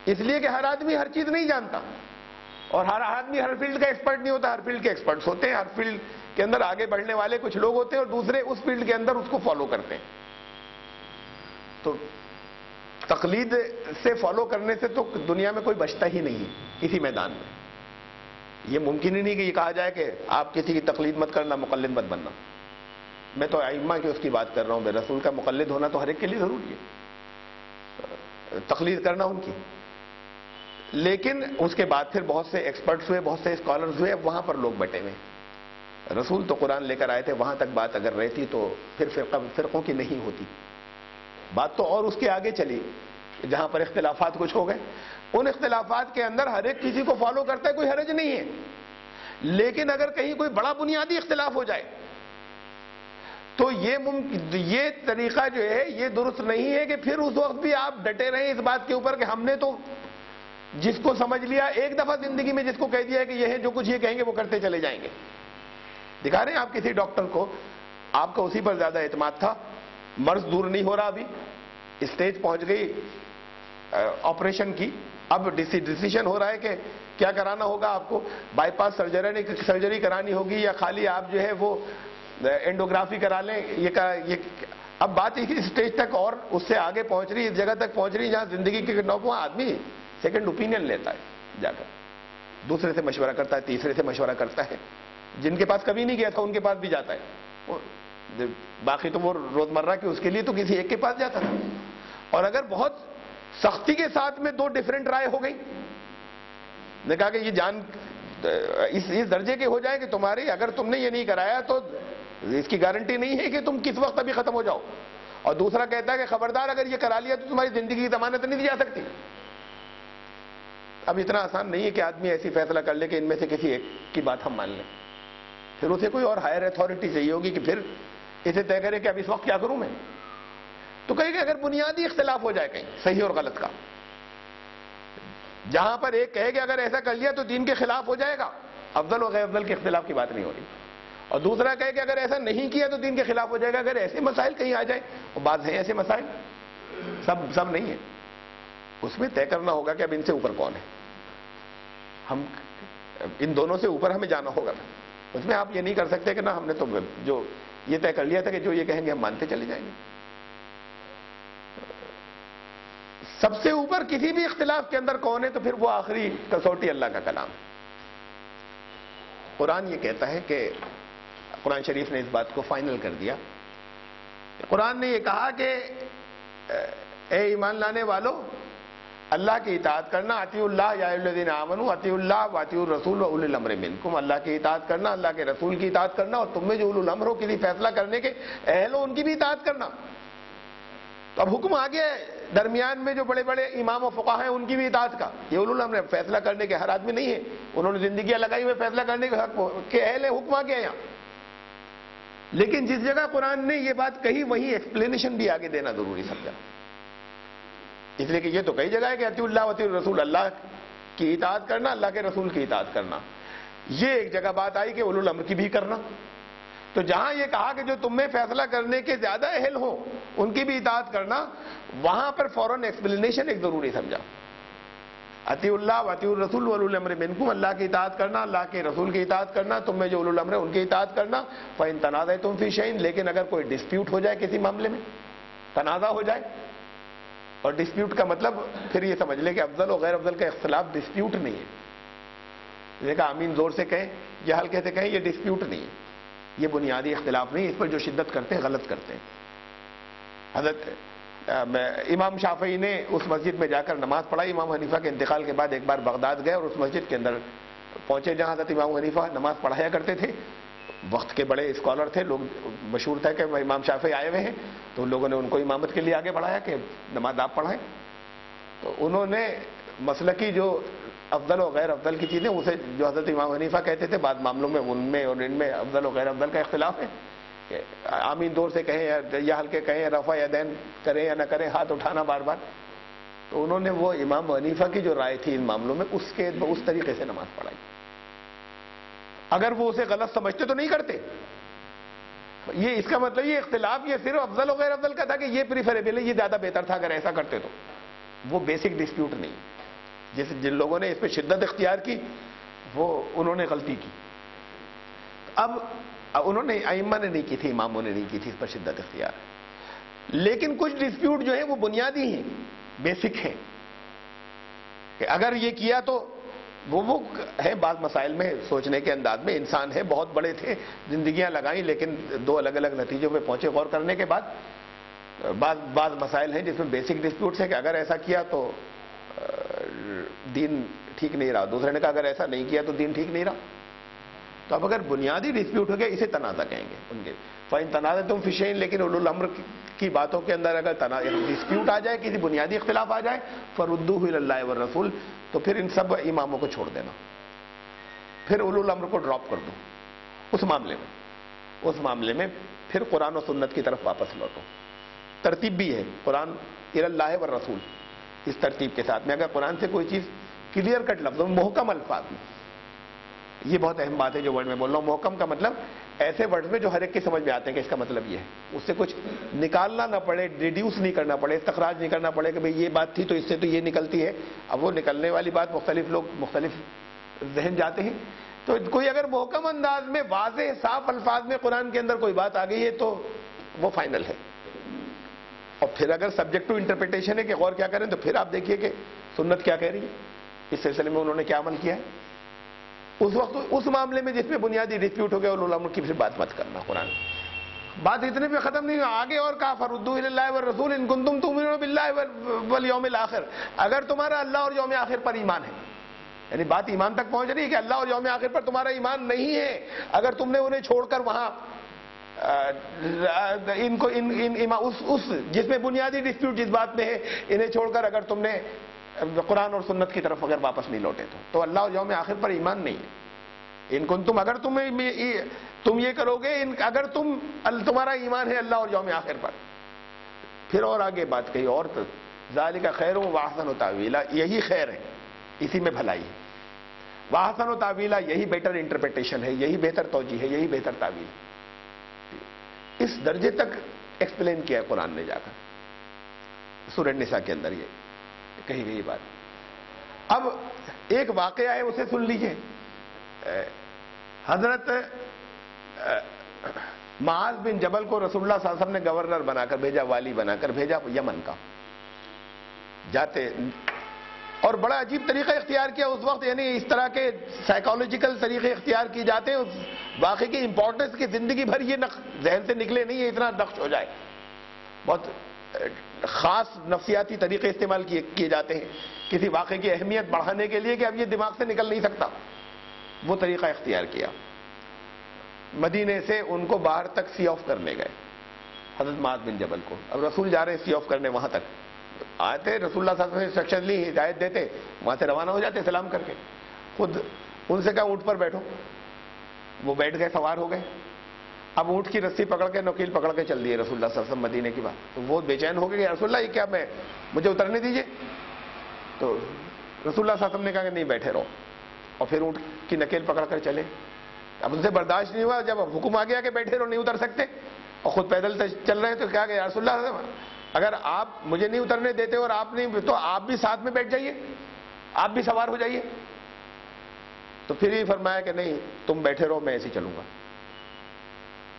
اس لیے کہ ہر آدمی ہر چیز نہیں جانتا اور ہر آدمی ہر فیلڈ کا ایکسپرٹ نہیں ہوتا. ہر فیلڈ کے ایکسپرٹس ہوتے ہیں، ہر فیلڈ کے اندر آگے بڑھنے والے کچھ لوگ ہوتے ہیں اور دوسرے اس فیلڈ کے اندر اس کو فالو کرتے ہیں. تو تقلید سے فالو کرنے سے تو دنیا میں کوئی بچتا ہی نہیں ہے کسی میدان میں. یہ ممکن ہی نہیں کہ یہ کہا جائے کہ آپ کسی کی تقلید مت کرنا، مقلد مت بننا. میں تو ائمہ کی اس کی بات کر رہا ہوں. بے رسول کا مقلد ہونا تو ہر ایک کے لیے ضروری ہے، تقلید کرنا ان کی. لیکن اس کے بعد پھر بہت سے ایکسپرٹس ہوئے، بہت سے اسکالرز ہوئے، اب وہاں پر لوگ بٹے ہوئے. رسول تو قرآن لے کر آئے تھے، وہاں تک بات اگر رہتی تو پھر فرقوں کی نہیں ہوتی. بات تو اور اس کے آگے چلی جہاں پر اختلافات کچھ ہو گئے. ان اختلافات کے اندر ہر ایک کسی کو فالو کرتا ہے، کوئی حرج نہیں ہے. لیکن اگر کہیں کوئی بڑا بنیادی اختلاف ہو جائے تو یہ طریقہ جو ہے یہ درست نہیں ہے کہ پھر اس وقت بھی آپ ڈٹے رہیں اس بات کے اوپر کہ ہم نے تو جس کو سمجھ لیا ایک دفعہ زندگی میں، جس کو کہہ دیا ہے کہ یہ ہے جو کچھ یہ کہیں گے وہ کرتے چلے جائیں گے. دکھا رہے ہیں آپ کسی ڈاکٹر کو، آپ کا اسی پر زیادہ اعتماد تھا، مرض دور نہیں ہو رہا، ابھی اسٹیج پہنچ گئی آپریشن کی، اب ڈیسیشن ہو رہا ہے کہ کیا کرانا ہوگا آپ کو، بائی پاس سرجری کرانی ہوگی یا خالی آپ جو ہے وہ اینڈوگرافی کرا لیں. یہ اب بات اس اسٹیج تک اور اس سے آگے پہنچ رہی، اس جگہ تک پہنچ رہی جہاں زندگی کے نوبوں آدمی سیکنڈ اوپینین لیتا ہے، جا کر دوسرے سے مشورہ کرتا ہے، تیسرے سے مشورہ کرتا ہے. جن کے پاس کبھی نہیں گیا تھا ان کے پاس بھی جاتا ہے. باقی تو وہ روزمرہ کے اس کے لیے تو کسی ایک کے پاس جاتا تھا. اور اگر بہت سختی کے ساتھ میں دو ڈیفرنٹ رائے ہو گئی، نے کہا کہ یہ جان اس درجے کے ہو جائے کہ تمہاری، اگر تم نے یہ نہیں کرایا تو اس کی گارنٹی نہیں ہے کہ تم کس وقت ابھی ختم ہو جاؤ. اور دوسرا کہتا ہے کہ خبردار اگر یہ کرا لیا تو تمہاری زندگی کی ضمانت نہیں دی جا سکتی. اب اتنا آسان نہیں ہے کہ آدمی ایسی فیصلہ کر لے کہ ان میں سے کسی ایک کی بات ہم مان لیں. پھر اسے کوئی اور ہائر اتھارٹی چاہیے ہوگی کہ پھر اسے طے کرے کہ اب اس وقت کیا کروں میں. تو کہیں کہ اگر بنیادی اختلاف ہو جائے کہیں صحیح اور غلط کا، جہاں پر ایک کہے کہ اگر ایسا کر لیا تو دین کے خلاف ہو جائے گا، افضل و غیر افضل کے اختلاف کی بات نہیں ہو رہی، اور دوسرا کہے کہ اگر ایسا نہیں کیا تو دین کے خلاف ہو جائے گا. اگر ایسے مسائل کہیں آ جائیں، وہ بعض ہیں ایسے مسائل، سب نہیں ہے، اس میں طے کرنا ہوگا کہ اب ان سے اوپر کون ہے. ہم ان دونوں سے اوپر ہمیں جانا ہوگا. اس میں آپ یہ نہیں کر سکتے کہ نا ہم نے تو جو یہ طے کر لیا تھا کہ جو یہ کہیں گے ہم مانتے چلے جائیں گے. سب سے اوپر کسی بھی اختلاف کے اندر کون ہے تو پھر وہ آخری کسوٹی اللہ کا کلام. قرآن یہ کہتا ہے کہ قرآن شریف نے اس بات کو فائنل کر دیا. قرآن نے یہ کہا کہ اے ایمان لانے والو، اللہ کی اطاعت کرنا، اطیعوا اللہ یا ایھا الذین آمنوا اطیعوا اللہ واطیعوا الرسول واولی الامر منکم. اللہ کی اطاعت کرنا، اللہ کے رسول کی اطاعت کرنا، اور تم میں جو اولو الامر ہو، کسی فیصلہ کرنے کے اہل ہو، ان کی بھی اطاعت کرنا. تو اب حکم آ گیا درمیان میں جو بڑے بڑے امام و فقہا ہیں ان کی بھی اطاعت کا. یہ اولو الامر فیصلہ کرنے کے ہر آدمی نہیں ہے، انہوں نے زندگیاں لگائی ہوئے فیصلہ کرنے کے حق کے اہل ہیں، حکم آ گیا یہاں. لیکن جس جگہ قرآن نے یہ بات کہی وہیں ایکسپلینیشن بھی آگے دینا ضروری سمجھا. اس لیے کہ یہ تو کئی جگہ ہے کہ اطیعوا اللہ واطیعوا الرسول، اللہ کی اطاعت کرنا، اللہ کے رسول کی اطاعت کرنا. یہ ایک جگہ بات آئی کہ اولو الامر کی بھی کرنا. تو جہاں یہ کہا کہ جو تم میں فیصلہ کرنے کے زیادہ اہل ہوں ان کی بھی اطاعت کرنا، وہاں پر فوراً ایکسپلینیشن ایک ضروری سمجھا. اطیعوا اللہ واطیعوا الرسول واولی الامر منکم، اللہ کی اطاعت کرنا، اللہ کے رسول کی اطاعت کرنا، تم میں جو اولو الامر ہے ان کی اطاعت کرنا. فإن تنازعتم فی شیء، لیکن اگر کوئی ڈسپیوٹ ہو جائے کسی معاملے میں، تنازع ہو جائے، اور ڈسپیوٹ کا مطلب پھر یہ سمجھ لیں کہ افضل و غیر افضل کا اختلاف ڈسپیوٹ نہیں ہے. دیکھا آمین زور سے کہیں یا ہلکے سے کہیں، یہ ڈسپیوٹ نہیں ہے، یہ بنیادی اختلاف نہیں. اس پر جو شدت کرتے ہیں غلط کرتے ہیں. حضرت امام شافعی نے اس مسجد میں جا کر نماز پڑھائی. امام حنیفہ کے انتقال کے بعد ایک بار بغداد گئے اور اس مسجد کے اندر پہنچے جہاں حضرت امام حنیفہ نماز پڑھایا کرتے تھے. وقت کے بڑے اسکالر تھے لوگ، مشہور تھا کہ امام شافعی آئے ہوئے ہیں، تو لوگوں نے ان کو امامت کے لیے آگے بڑھایا کہ نماز آپ پڑھائیں. تو انہوں نے مسلکی جو افضل و غیر افضل کی چیزیں، اسے جو حضرت امام حنیفہ کہتے تھے، بعض معاملوں میں ان میں اور ان میں افضل و غیر افضل کا اختلاف ہے. آمین دور سے کہیں یا ہلکے کہیں، رفع یدین کریں یا نہ کریں، ہاتھ اٹھانا بار بار. تو انہوں نے وہ امام حنیفہ کی جو رائے تھی ان معاملوں میں اس طریقے سے نماز پڑھائی. اگر وہ اسے غلط سمجھتے تو نہیں کرتے. یہ اس کا مطلب یہ اختلاف یہ صرف افضل و غیر افضل کا تھا کہ یہ پریفریبل ہے، یہ زیادہ بہتر تھا اگر ایسا کرتے تو. وہ بیسک ڈسپیوٹ نہیں. جن لوگوں نے اس پہ شدت اختیار کی وہ انہوں نے غلطی کی. اب انہوں نے ائمہ نے نہیں کی تھی، اماموں نے نہیں کی تھی اس پر شدت اختیار. لیکن کچھ ڈسپیوٹ جو ہے وہ بنیادی ہیں، بیسک ہیں کہ اگر یہ کیا تو وہ ہیں بعض مسائل میں سوچنے کے انداز میں انسان ہے بہت بڑے تھے، زندگیاں لگائیں لیکن دو الگ الگ نتیجوں پہ پہنچے غور کرنے کے بعد. بعض مسائل ہیں جس میں بیسک ڈسپیوٹس ہیں کہ اگر ایسا کیا تو دین ٹھیک نہیں رہا. دوسرے نے کہا اگر ایسا نہیں کیا تو دین ٹھیک نہیں رہا. تو اب اگر بنیادی ڈسپیوٹ ہو گیا اسے تنازع کہیں گے ان کے. فَإِن تَنَازَعْتُمْ فِي شَيْءٍ، لیکن اولو الامر کی باتوں کے اندر اگر ڈسپیوٹ آ جائے، کسی بنیادی اختلاف آ جائے، فَرُدُّوهُ إِلَى اللَّهِ وَالرَّسُولِ، تو پھر ان سب اماموں کو چھوڑ دینا، پھر اولو الامر کو ڈراپ کر دو. اس معاملے میں پھر قرآن و سنت کی طرف واپس لوٹو. ترتیب بھی ہے قرآن إِلَى اللَّهِ وَالرَّسُولِ، اس ترتیب کے ساتھ میں اگر قرآن سے کوئی چیز کلیئر کٹ لفظوں میں محکم الفاظ میں، یہ بہت اہم بات ہے جو ورڈ میں بول رہا ہوں. محکم کا مطلب ایسے ورڈ میں جو ہر ایک کی سمجھ میں آتے ہیں کہ اس کا مطلب یہ ہے، اس سے کچھ نکالنا نہ پڑے، ریڈیوس نہیں کرنا پڑے، استخراج نہیں کرنا پڑے کہ بھئی یہ بات تھی تو اس سے تو یہ نکلتی ہے. اب وہ نکلنے والی بات مختلف لوگ مختلف ذہن جاتے ہیں. تو کوئی اگر محکم انداز میں واضح صاف الفاظ میں قرآن کے اندر کوئی بات آ گئی ہے تو وہ فائنل ہے. اور پھر اگر سبجیکٹ ٹو انٹرپریٹیشن ہے کہ غور کیا کریں، تو پھر آپ دیکھیے کہ سنت کیا کہہ رہی ہے، اس سلسلے میں انہوں نے کیا عمل کیا ہے. اس وقت اس معاملے میں جس میں بنیادی ڈسپیوٹ ہو گیا اولو الامر کی پھر بات مت کرنا. قرآن بات اتنے پہ ختم نہیں، آگے اور کہا فَرُدُّوهُ إِلَى اللَّهِ وَالرَّسُولِ إِن كُنتُمْ تُؤْمِنُونَ بِاللَّهِ وَالْيَوْمِ الْآخِرِ، اگر تمہارا اللہ اور یوم آخر پر ایمان ہے. یعنی بات ایمان تک پہنچ رہی ہے کہ اللہ اور یوم آخر پر تمہارا ایمان نہیں ہے. اگر تم نے انہیں چھوڑ کر وہاں ان کو اس جس میں بنیادی ڈسپیوٹ جس بات میں ہے انہیں چھوڑ کر اگر تم نے قرآن اور سنت کی طرف اگر واپس نہیں لوٹے تو اللہ اور یوم آخر پر ایمان نہیں ہے. ان کو اگر تم یہ کرو گے، اگر تمہارا ایمان ہے اللہ اور یوم آخر پر. پھر اور آگے بات کہی اور ذالک خیر واحسن تاویلا، یہی خیر ہے، اسی میں بھلائی ہے. واحسن تاویلا، یہی بیٹر انٹرپریٹیشن ہے، یہی بہتر توجیہ ہے، یہی بہتر تعویل. اس درجے تک ایکسپلین کیا ہے قرآن نے جا کر سورہ النساء کے اندر یہ کہی گئی بات. اب ایک واقعہ ہے اسے سن لیجئے. حضرت معاذ بن جبل کو رسول اللہ صلی اللہ علیہ وسلم نے گورنر بنا کر بھیجا، والی بنا کر بھیجا یمن کا. جاتے اور بڑا عجیب طریقہ اختیار کیا اس وقت، یعنی اس طرح کے سائیکالوجیکل طریقے اختیار کی جاتے ہیں اس واقعے کی امپورٹنس کی زندگی بھر یہ ذہن سے نکلے نہیں ہے، اتنا نقش ہو جائے. بہت خاص نفسیاتی طریقے استعمال کیے جاتے ہیں کسی واقعے کی اہمیت بڑھانے کے لیے کہ اب یہ دماغ سے نکل نہیں سکتا. وہ طریقہ اختیار کیا. مدینے سے ان کو باہر تک سی آف کرنے گئے حضرت معاذ بن جبل کو. اب رسول جا رہے ہیں سی آف کرنے، وہاں تک آتے رسول اللہ صلی اللہ علیہ وسلم انسٹرکشن لی، ہدایت دیتے، وہاں سے روانہ ہو جاتے سلام کر کے. خود ان سے کہا اونٹ پر بیٹھو، وہ بیٹھ گئے، سوار ہو گئے. اب اونٹ کی رسی پکڑ کے نکیل پکڑ کے چل دیے رسول اللہ صلی اللہ علیہ وسلم مدینے کی بات. تو وہ بے چین ہو گئے کہ رسول اللہ یہ کیا، مجھے اترنے دیجیے. تو رسول اللہ صلی اللہ علیہ وسلم نے کہا کہ نہیں بیٹھے رہو، اور پھر اونٹ کی نکیل پکڑ کر چلے. اب ان سے برداشت نہیں ہوا، جب حکم آ گیا کہ بیٹھے رہو نہیں اتر سکتے اور خود پیدل چل رہے ہیں، تو کیا کہ یا رسول اللہ اگر آپ مجھے نہیں اترنے دیتے اور آپ نہیں تو آپ بھی ساتھ میں بیٹھ جائیے، آپ بھی سوار ہو جائیے. تو پھر یہ فرمایا کہ نہیں تم بیٹھے رہو، میں ایسے چلوں گا.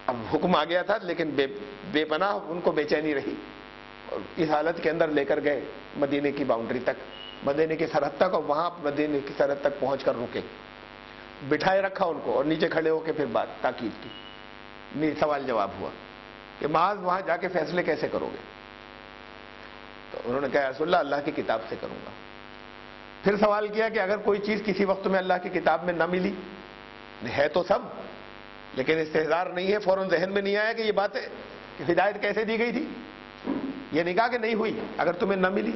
اب حکم آ گیا تھا لیکن بے پناہ ان کو بے چینی رہی، اور اس حالت کے اندر لے کر گئے مدینے کی باؤنڈری تک، مدینے کی سرحد تک، اور وہاں مدینے کی سرحد تک پہنچ کر رکے. بٹھائے رکھا ان کو اور نیچے کھڑے ہو کے پھر بات تاکید کی. سوال جواب ہوا کہ معاذ وہاں جا کے فیصلے کیسے کرو گے؟ تو انہوں نے کہا رسول اللہ اللہ کی کتاب سے کروں گا. پھر سوال کیا کہ اگر کوئی چیز کسی وقت میں اللہ کی کتاب میں نہ ملی، ہے تو سب لیکن استحضار نہیں ہے، فوراً ذہن میں نہیں آیا کہ یہ بات ہے کہ ہدایت کیسے دی گئی تھی. یہ نہیں کہا کہ نہیں ہوئی، اگر تمہیں نہ ملی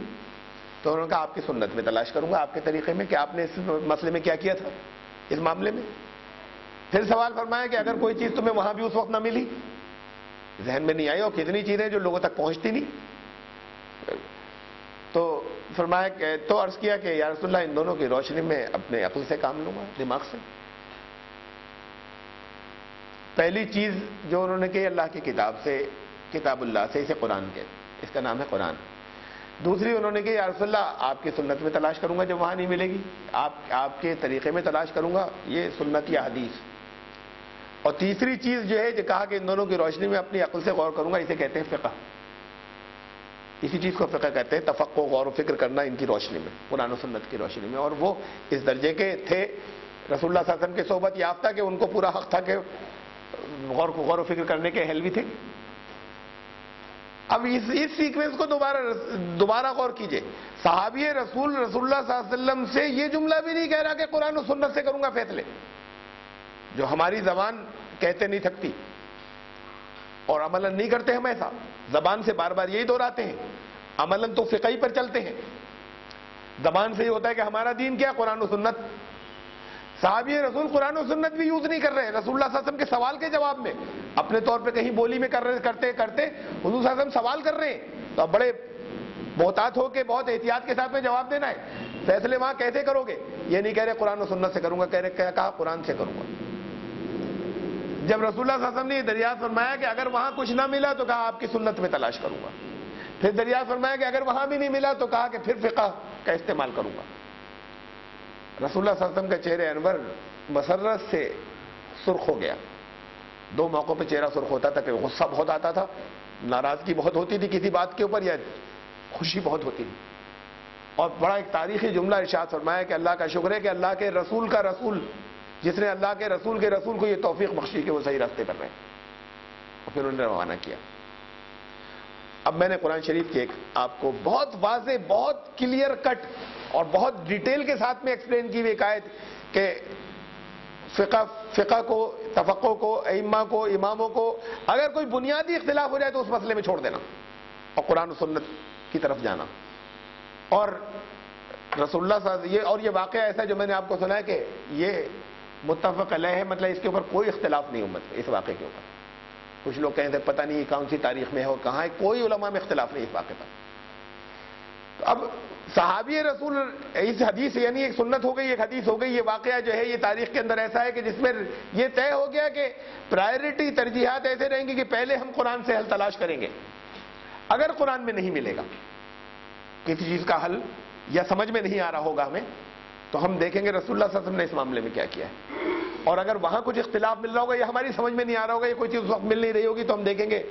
تو انہوں نے کہا آپ کی سنت میں تلاش کروں گا، آپ کے طریقے میں کہ آپ نے اس مسئلے میں کیا کیا تھا اس معاملے میں. پھر سوال فرمایا کہ اگر کوئی چیز تمہیں وہاں بھی اس وقت نہ ملی، ذہن میں نہیں آئی، اور کتنی چیزیں جو لوگوں تک پہنچتی نہیں. تو فرمایا کہ تو عرض کیا کہ یا رسول اللہ ان دونوں کی روشنی میں اپنے عقل سے کام لوں گا، دماغ سے. پہلی چیز جو انہوں نے کی اللہ کی کتاب سے، کتاب اللہ سے، اسے قرآن کے، اس کا نام ہے قرآن. دوسری انہوں نے کہ یا رسول اللہ آپ کی سنت میں تلاش کروں گا جو وہاں نہیں ملے گی، آپ کے طریقے میں تلاش کروں گا، یہ سنت یا حدیث. اور تیسری چیز جو ہے جو کہا کہ ان دونوں کی روشنی میں اپنی عقل سے غور کروں گا، اسے کہتے ہیں فقہ. اسی چیز کو فقہ کہتے ہیں، تفقہ، غور و فکر کرنا ان کی روشنی میں، قرآن و سنت کی روشنی میں. اور وہ اس درجے کے تھے رسول اللہ صلی اللہ علیہ وسلم کے صحبت یافتہ کہ ان کو پورا حق تھا کہ غور و فکر کرنے کے اہل بھی تھے. اب اس سیکوینس کو دوبارہ غور کیجئے. صحابی رسول اللہ صلی اللہ علیہ وسلم سے یہ جملہ بھی نہیں کہہ رہا کہ قرآن و سنت سے کروں گا فیصلے، جو ہماری زبان کہتے نہیں تھکتی اور عملاً نہیں کرتے ہم ایسا. زبان سے بار بار یہی دہراتے ہیں، عملاً تو فقہی پر چلتے ہیں. زبان سے یہ ہوتا ہے کہ ہمارا دین کیا؟ قرآن و سنت. صحابی رسول قرآن و سنت بھی یوز نہیں کر رہے ہیں. رسول اللہ صلی اللہ علیہ وسلم کے سوال کے جواب میں اپنے طور پہ کہیں بولی میں کرتے حضور صلی اللہ علیہ وسلم سوال کر رہے ہیں، تو اب بڑے محتاط ہو کے بہت احتیاط کے ساتھ میں جواب دینا ہے. فیصلے وہاں کیسے کرو گے؟ یہ نہیں کہہ رہے قرآن و سنت سے کروں گا، کہہ رہے کیا کہا؟ قرآن سے کروں گا. جب رسول اللہ صلی اللہ علیہ وسلم نے یہ دریافت فرمایا کہ اگر وہاں کچھ نہ ملا تو کہا آپ کی سنت میں تلاش کروں گا. پھر دریافت فرمایا کہ اگر وہاں بھی نہیں ملا تو کہا کہ پھر فقہ کا استعمال کروں گا. رسول اللہ صلی اللہ علیہ وسلم کا چہرہ انور مسرت سے سرخ ہو گیا. دو موقعوں پہ چہرہ سرخ ہوتا تھا کہ غصہ بہت آتا تھا، ناراضگی بہت ہوتی تھی کسی بات کے اوپر، یا خوشی بہت ہوتی تھی. اور بڑا ایک تاریخی جملہ ارشاد فرمایا کہ اللہ کا شکر ہے کہ اللہ کے رسول کا رسول، جس نے اللہ کے رسول کو یہ توفیق بخشی کہ وہ صحیح راستے پر رہے. اور پھر انہوں نے روانہ کیا. اب میں نے قرآن شریف کی ایک آپ کو بہت واضح، بہت کلیئر کٹ اور بہت ڈیٹیل کے ساتھ میں ایکسپلین کی ہوئی ایک آیت کہ فقہ کو، تفقہ کو، ائمہ کو، اماموں کو اگر کوئی بنیادی اختلاف ہو جائے تو اس مسئلے میں چھوڑ دینا اور قرآن و سنت کی طرف جانا. اور رسول اللہ صلی اللہ علیہ وسلم، اور یہ واقعہ ایسا جو میں نے آپ کو سنا ہے کہ یہ متفق علیہ ہے، مطلب اس کے اوپر کوئی اختلاف نہیں امت میں اس واقعے کے اوپر. کچھ لوگ کہیں تھے پتہ نہیں کون سی تاریخ میں ہے اور کہاں ہے، کوئی علماء میں اختلاف نہیں اس واقعے پر. تو اب صحابی رسول اس حدیث، یعنی ایک سنت ہو گئی، ایک حدیث ہو گئی، یہ واقعہ جو ہے یہ تاریخ کے اندر ایسا ہے کہ جس میں یہ طے ہو گیا کہ پرائرٹی، ترجیحات ایسے رہیں گی کہ پہلے ہم قرآن سے حل تلاش کریں گے. اگر قرآن میں نہیں ملے گا کسی چیز کا حل یا سمجھ میں نہیں آ رہا ہوگا ہمیں، تو ہم دیکھیں گے رسول اللہ صلی اللہ علیہ وسلم نے اس معاملے میں کیا کیا ہے. اور اگر وہاں کچھ اختلاف مل رہا ہوگا یا ہماری سمجھ میں نہیں آ رہا ہوگا یا کوئی چیز اس وقت مل نہیں رہی ہوگی، تو ہم دیکھیں گے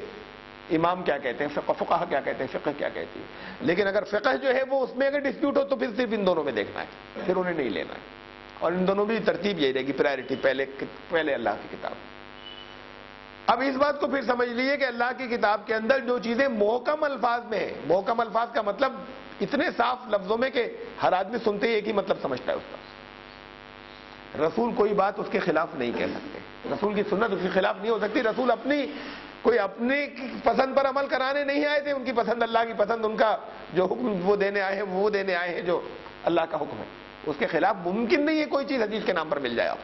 امام کیا کہتے ہیں، فقہ کیا کہتے ہیں، فقہ کیا کہتی ہے. لیکن اگر فقہ جو ہے وہ اس میں اگر ڈسپیوٹ ہو تو پھر صرف ان دونوں میں دیکھنا ہے، پھر انہیں نہیں لینا ہے. اور ان دونوں بھی ترتیب یہی رہے گی، پرائرٹی پہلے اللہ کی کتاب. اب اس بات کو پھر سمجھ لیجیے کہ اللہ کی کتاب کے اندر جو چیزیں محکم الفاظ میں ہیں، محکم الفاظ کا مطلب اتنے صاف لفظوں میں کہ ہر آدمی سنتے ہی ایک ہی مطلب سمجھتا ہے اس کا. رسول کوئی بات اس کے خلاف نہیں کہہ سکتے، رسول کی سنت اس کے خلاف نہیں ہو سکتی. رسول اپنی پسند پر عمل کرانے نہیں آئے تھے، ان کی پسند اللہ کی پسند، ان کا جو حکم وہ دینے آئے ہیں، وہ دینے آئے ہیں جو اللہ کا حکم ہے. اس کے خلاف ممکن نہیں ہے کوئی چیز حدیث کے نام پر مل جائے آپ.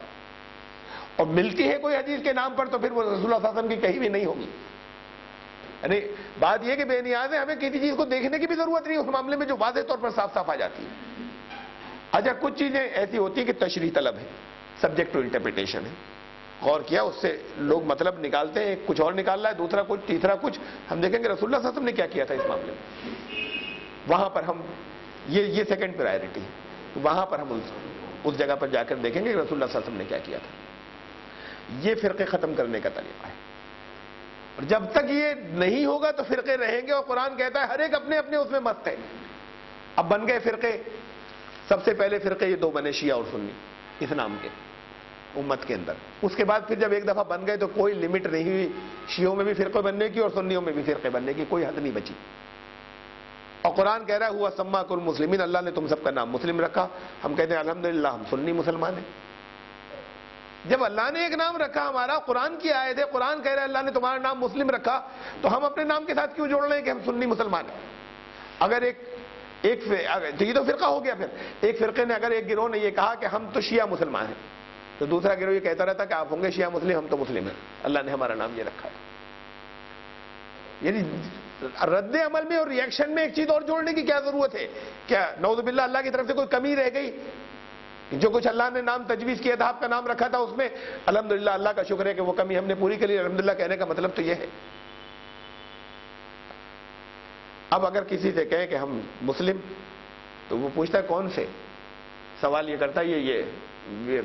اور ملتی ہے کوئی حدیث کے نام پر تو پھر وہ رسول اللہ صلی اللہ علیہ وسلم کی کہیں بھی نہیں ہوگی. یعنی بات یہ کہ بے نیاز ہے، ہمیں کسی چیز کو دیکھنے کی بھی ضرورت نہیں اس معاملے میں جو واضح طور پر صاف صاف آ جاتی ہے. اچھا کچھ چیزیں ایسی ہوتی ہیں کہ تشریح طلب ہے، سبجیکٹ ٹو انٹرپریٹیشن ہے. غور کیا اس سے لوگ مطلب نکالتے ہیں، کچھ اور نکال رہا ہے، دوسرا کچھ، تیسرا کچھ. ہم دیکھیں گے رسول اللہ صلی اللہ علیہ وسلم نے کیا کیا تھا اس معاملے میں. وہاں پر ہم یہ سیکنڈ پرائرٹی ہے، وہاں پر ہم اس جگہ پر جا کر دیکھیں گے رسول اللہ صلی اللہ علیہ وسلم نے کیا کیا تھا. یہ فرقے ختم کرنے کا طریقہ ہے. اور جب تک یہ نہیں ہوگا تو فرقے رہیں گے. اور قرآن کہتا ہے ہر ایک اپنے اپنے اس میں مست ہے. اب بن گئے فرقے، سب سے پہلے فرقے یہ دو بنے، شیعہ اور سنی اس نام کے امت کے اندر. اس کے بعد پھر جب ایک دفعہ بن گئے تو کوئی لمٹ نہیں ہوئی شیعوں میں بھی فرقے بننے کی اور سنیوں میں بھی فرقے بننے کی، کوئی حد نہیں بچی. اور قرآن کہہ رہا ہے ہوا سماکم المسلمین، اللہ نے تم سب کا نام مسلم رکھا. ہم کہتے ہیں الحمدللہ ہم سنی مسلمان ہیں. جب اللہ نے ایک نام رکھا ہمارا، قرآن کی آیت ہے، قرآن کہہ رہا ہے اللہ نے تمہارا نام مسلم رکھا، تو ہم اپنے نام کے ساتھ کیوں جوڑ رہے ہیں کہ ہم سنی مسلمان ہیں؟ اگر تو یہ تو فرقہ ہو گیا. پھر ایک فرقے نے، اگر ایک گروہ نے یہ کہا کہ ہم تو شیعہ مسلمان ہیں، تو دوسرا گروہ یہ کہتا رہتا کہ آپ ہوں گے شیعہ مسلم، ہم تو مسلم ہیں، اللہ نے ہمارا نام یہ رکھا ہے. یعنی رد عمل میں اور ریئیکشن میں ایک چیز اور جوڑنے کی کیا ضرورت ہے؟ کیا نعوذ باللہ اللہ کی طرف سے کوئی کمی رہ گئی؟ جو کچھ اللہ نے نام تجویز کیا تھا، آپ کا نام رکھا تھا، اس میں الحمدللہ اللہ کا شکر ہے کہ وہ کمی ہم نے پوری کری. الحمدللہ کہنے کا مطلب تو یہ ہے. اب اگر کسی سے کہیں کہ ہم مسلم، تو وہ پوچھتا ہے کون سے؟ سوال یہ کرتا ہے یہ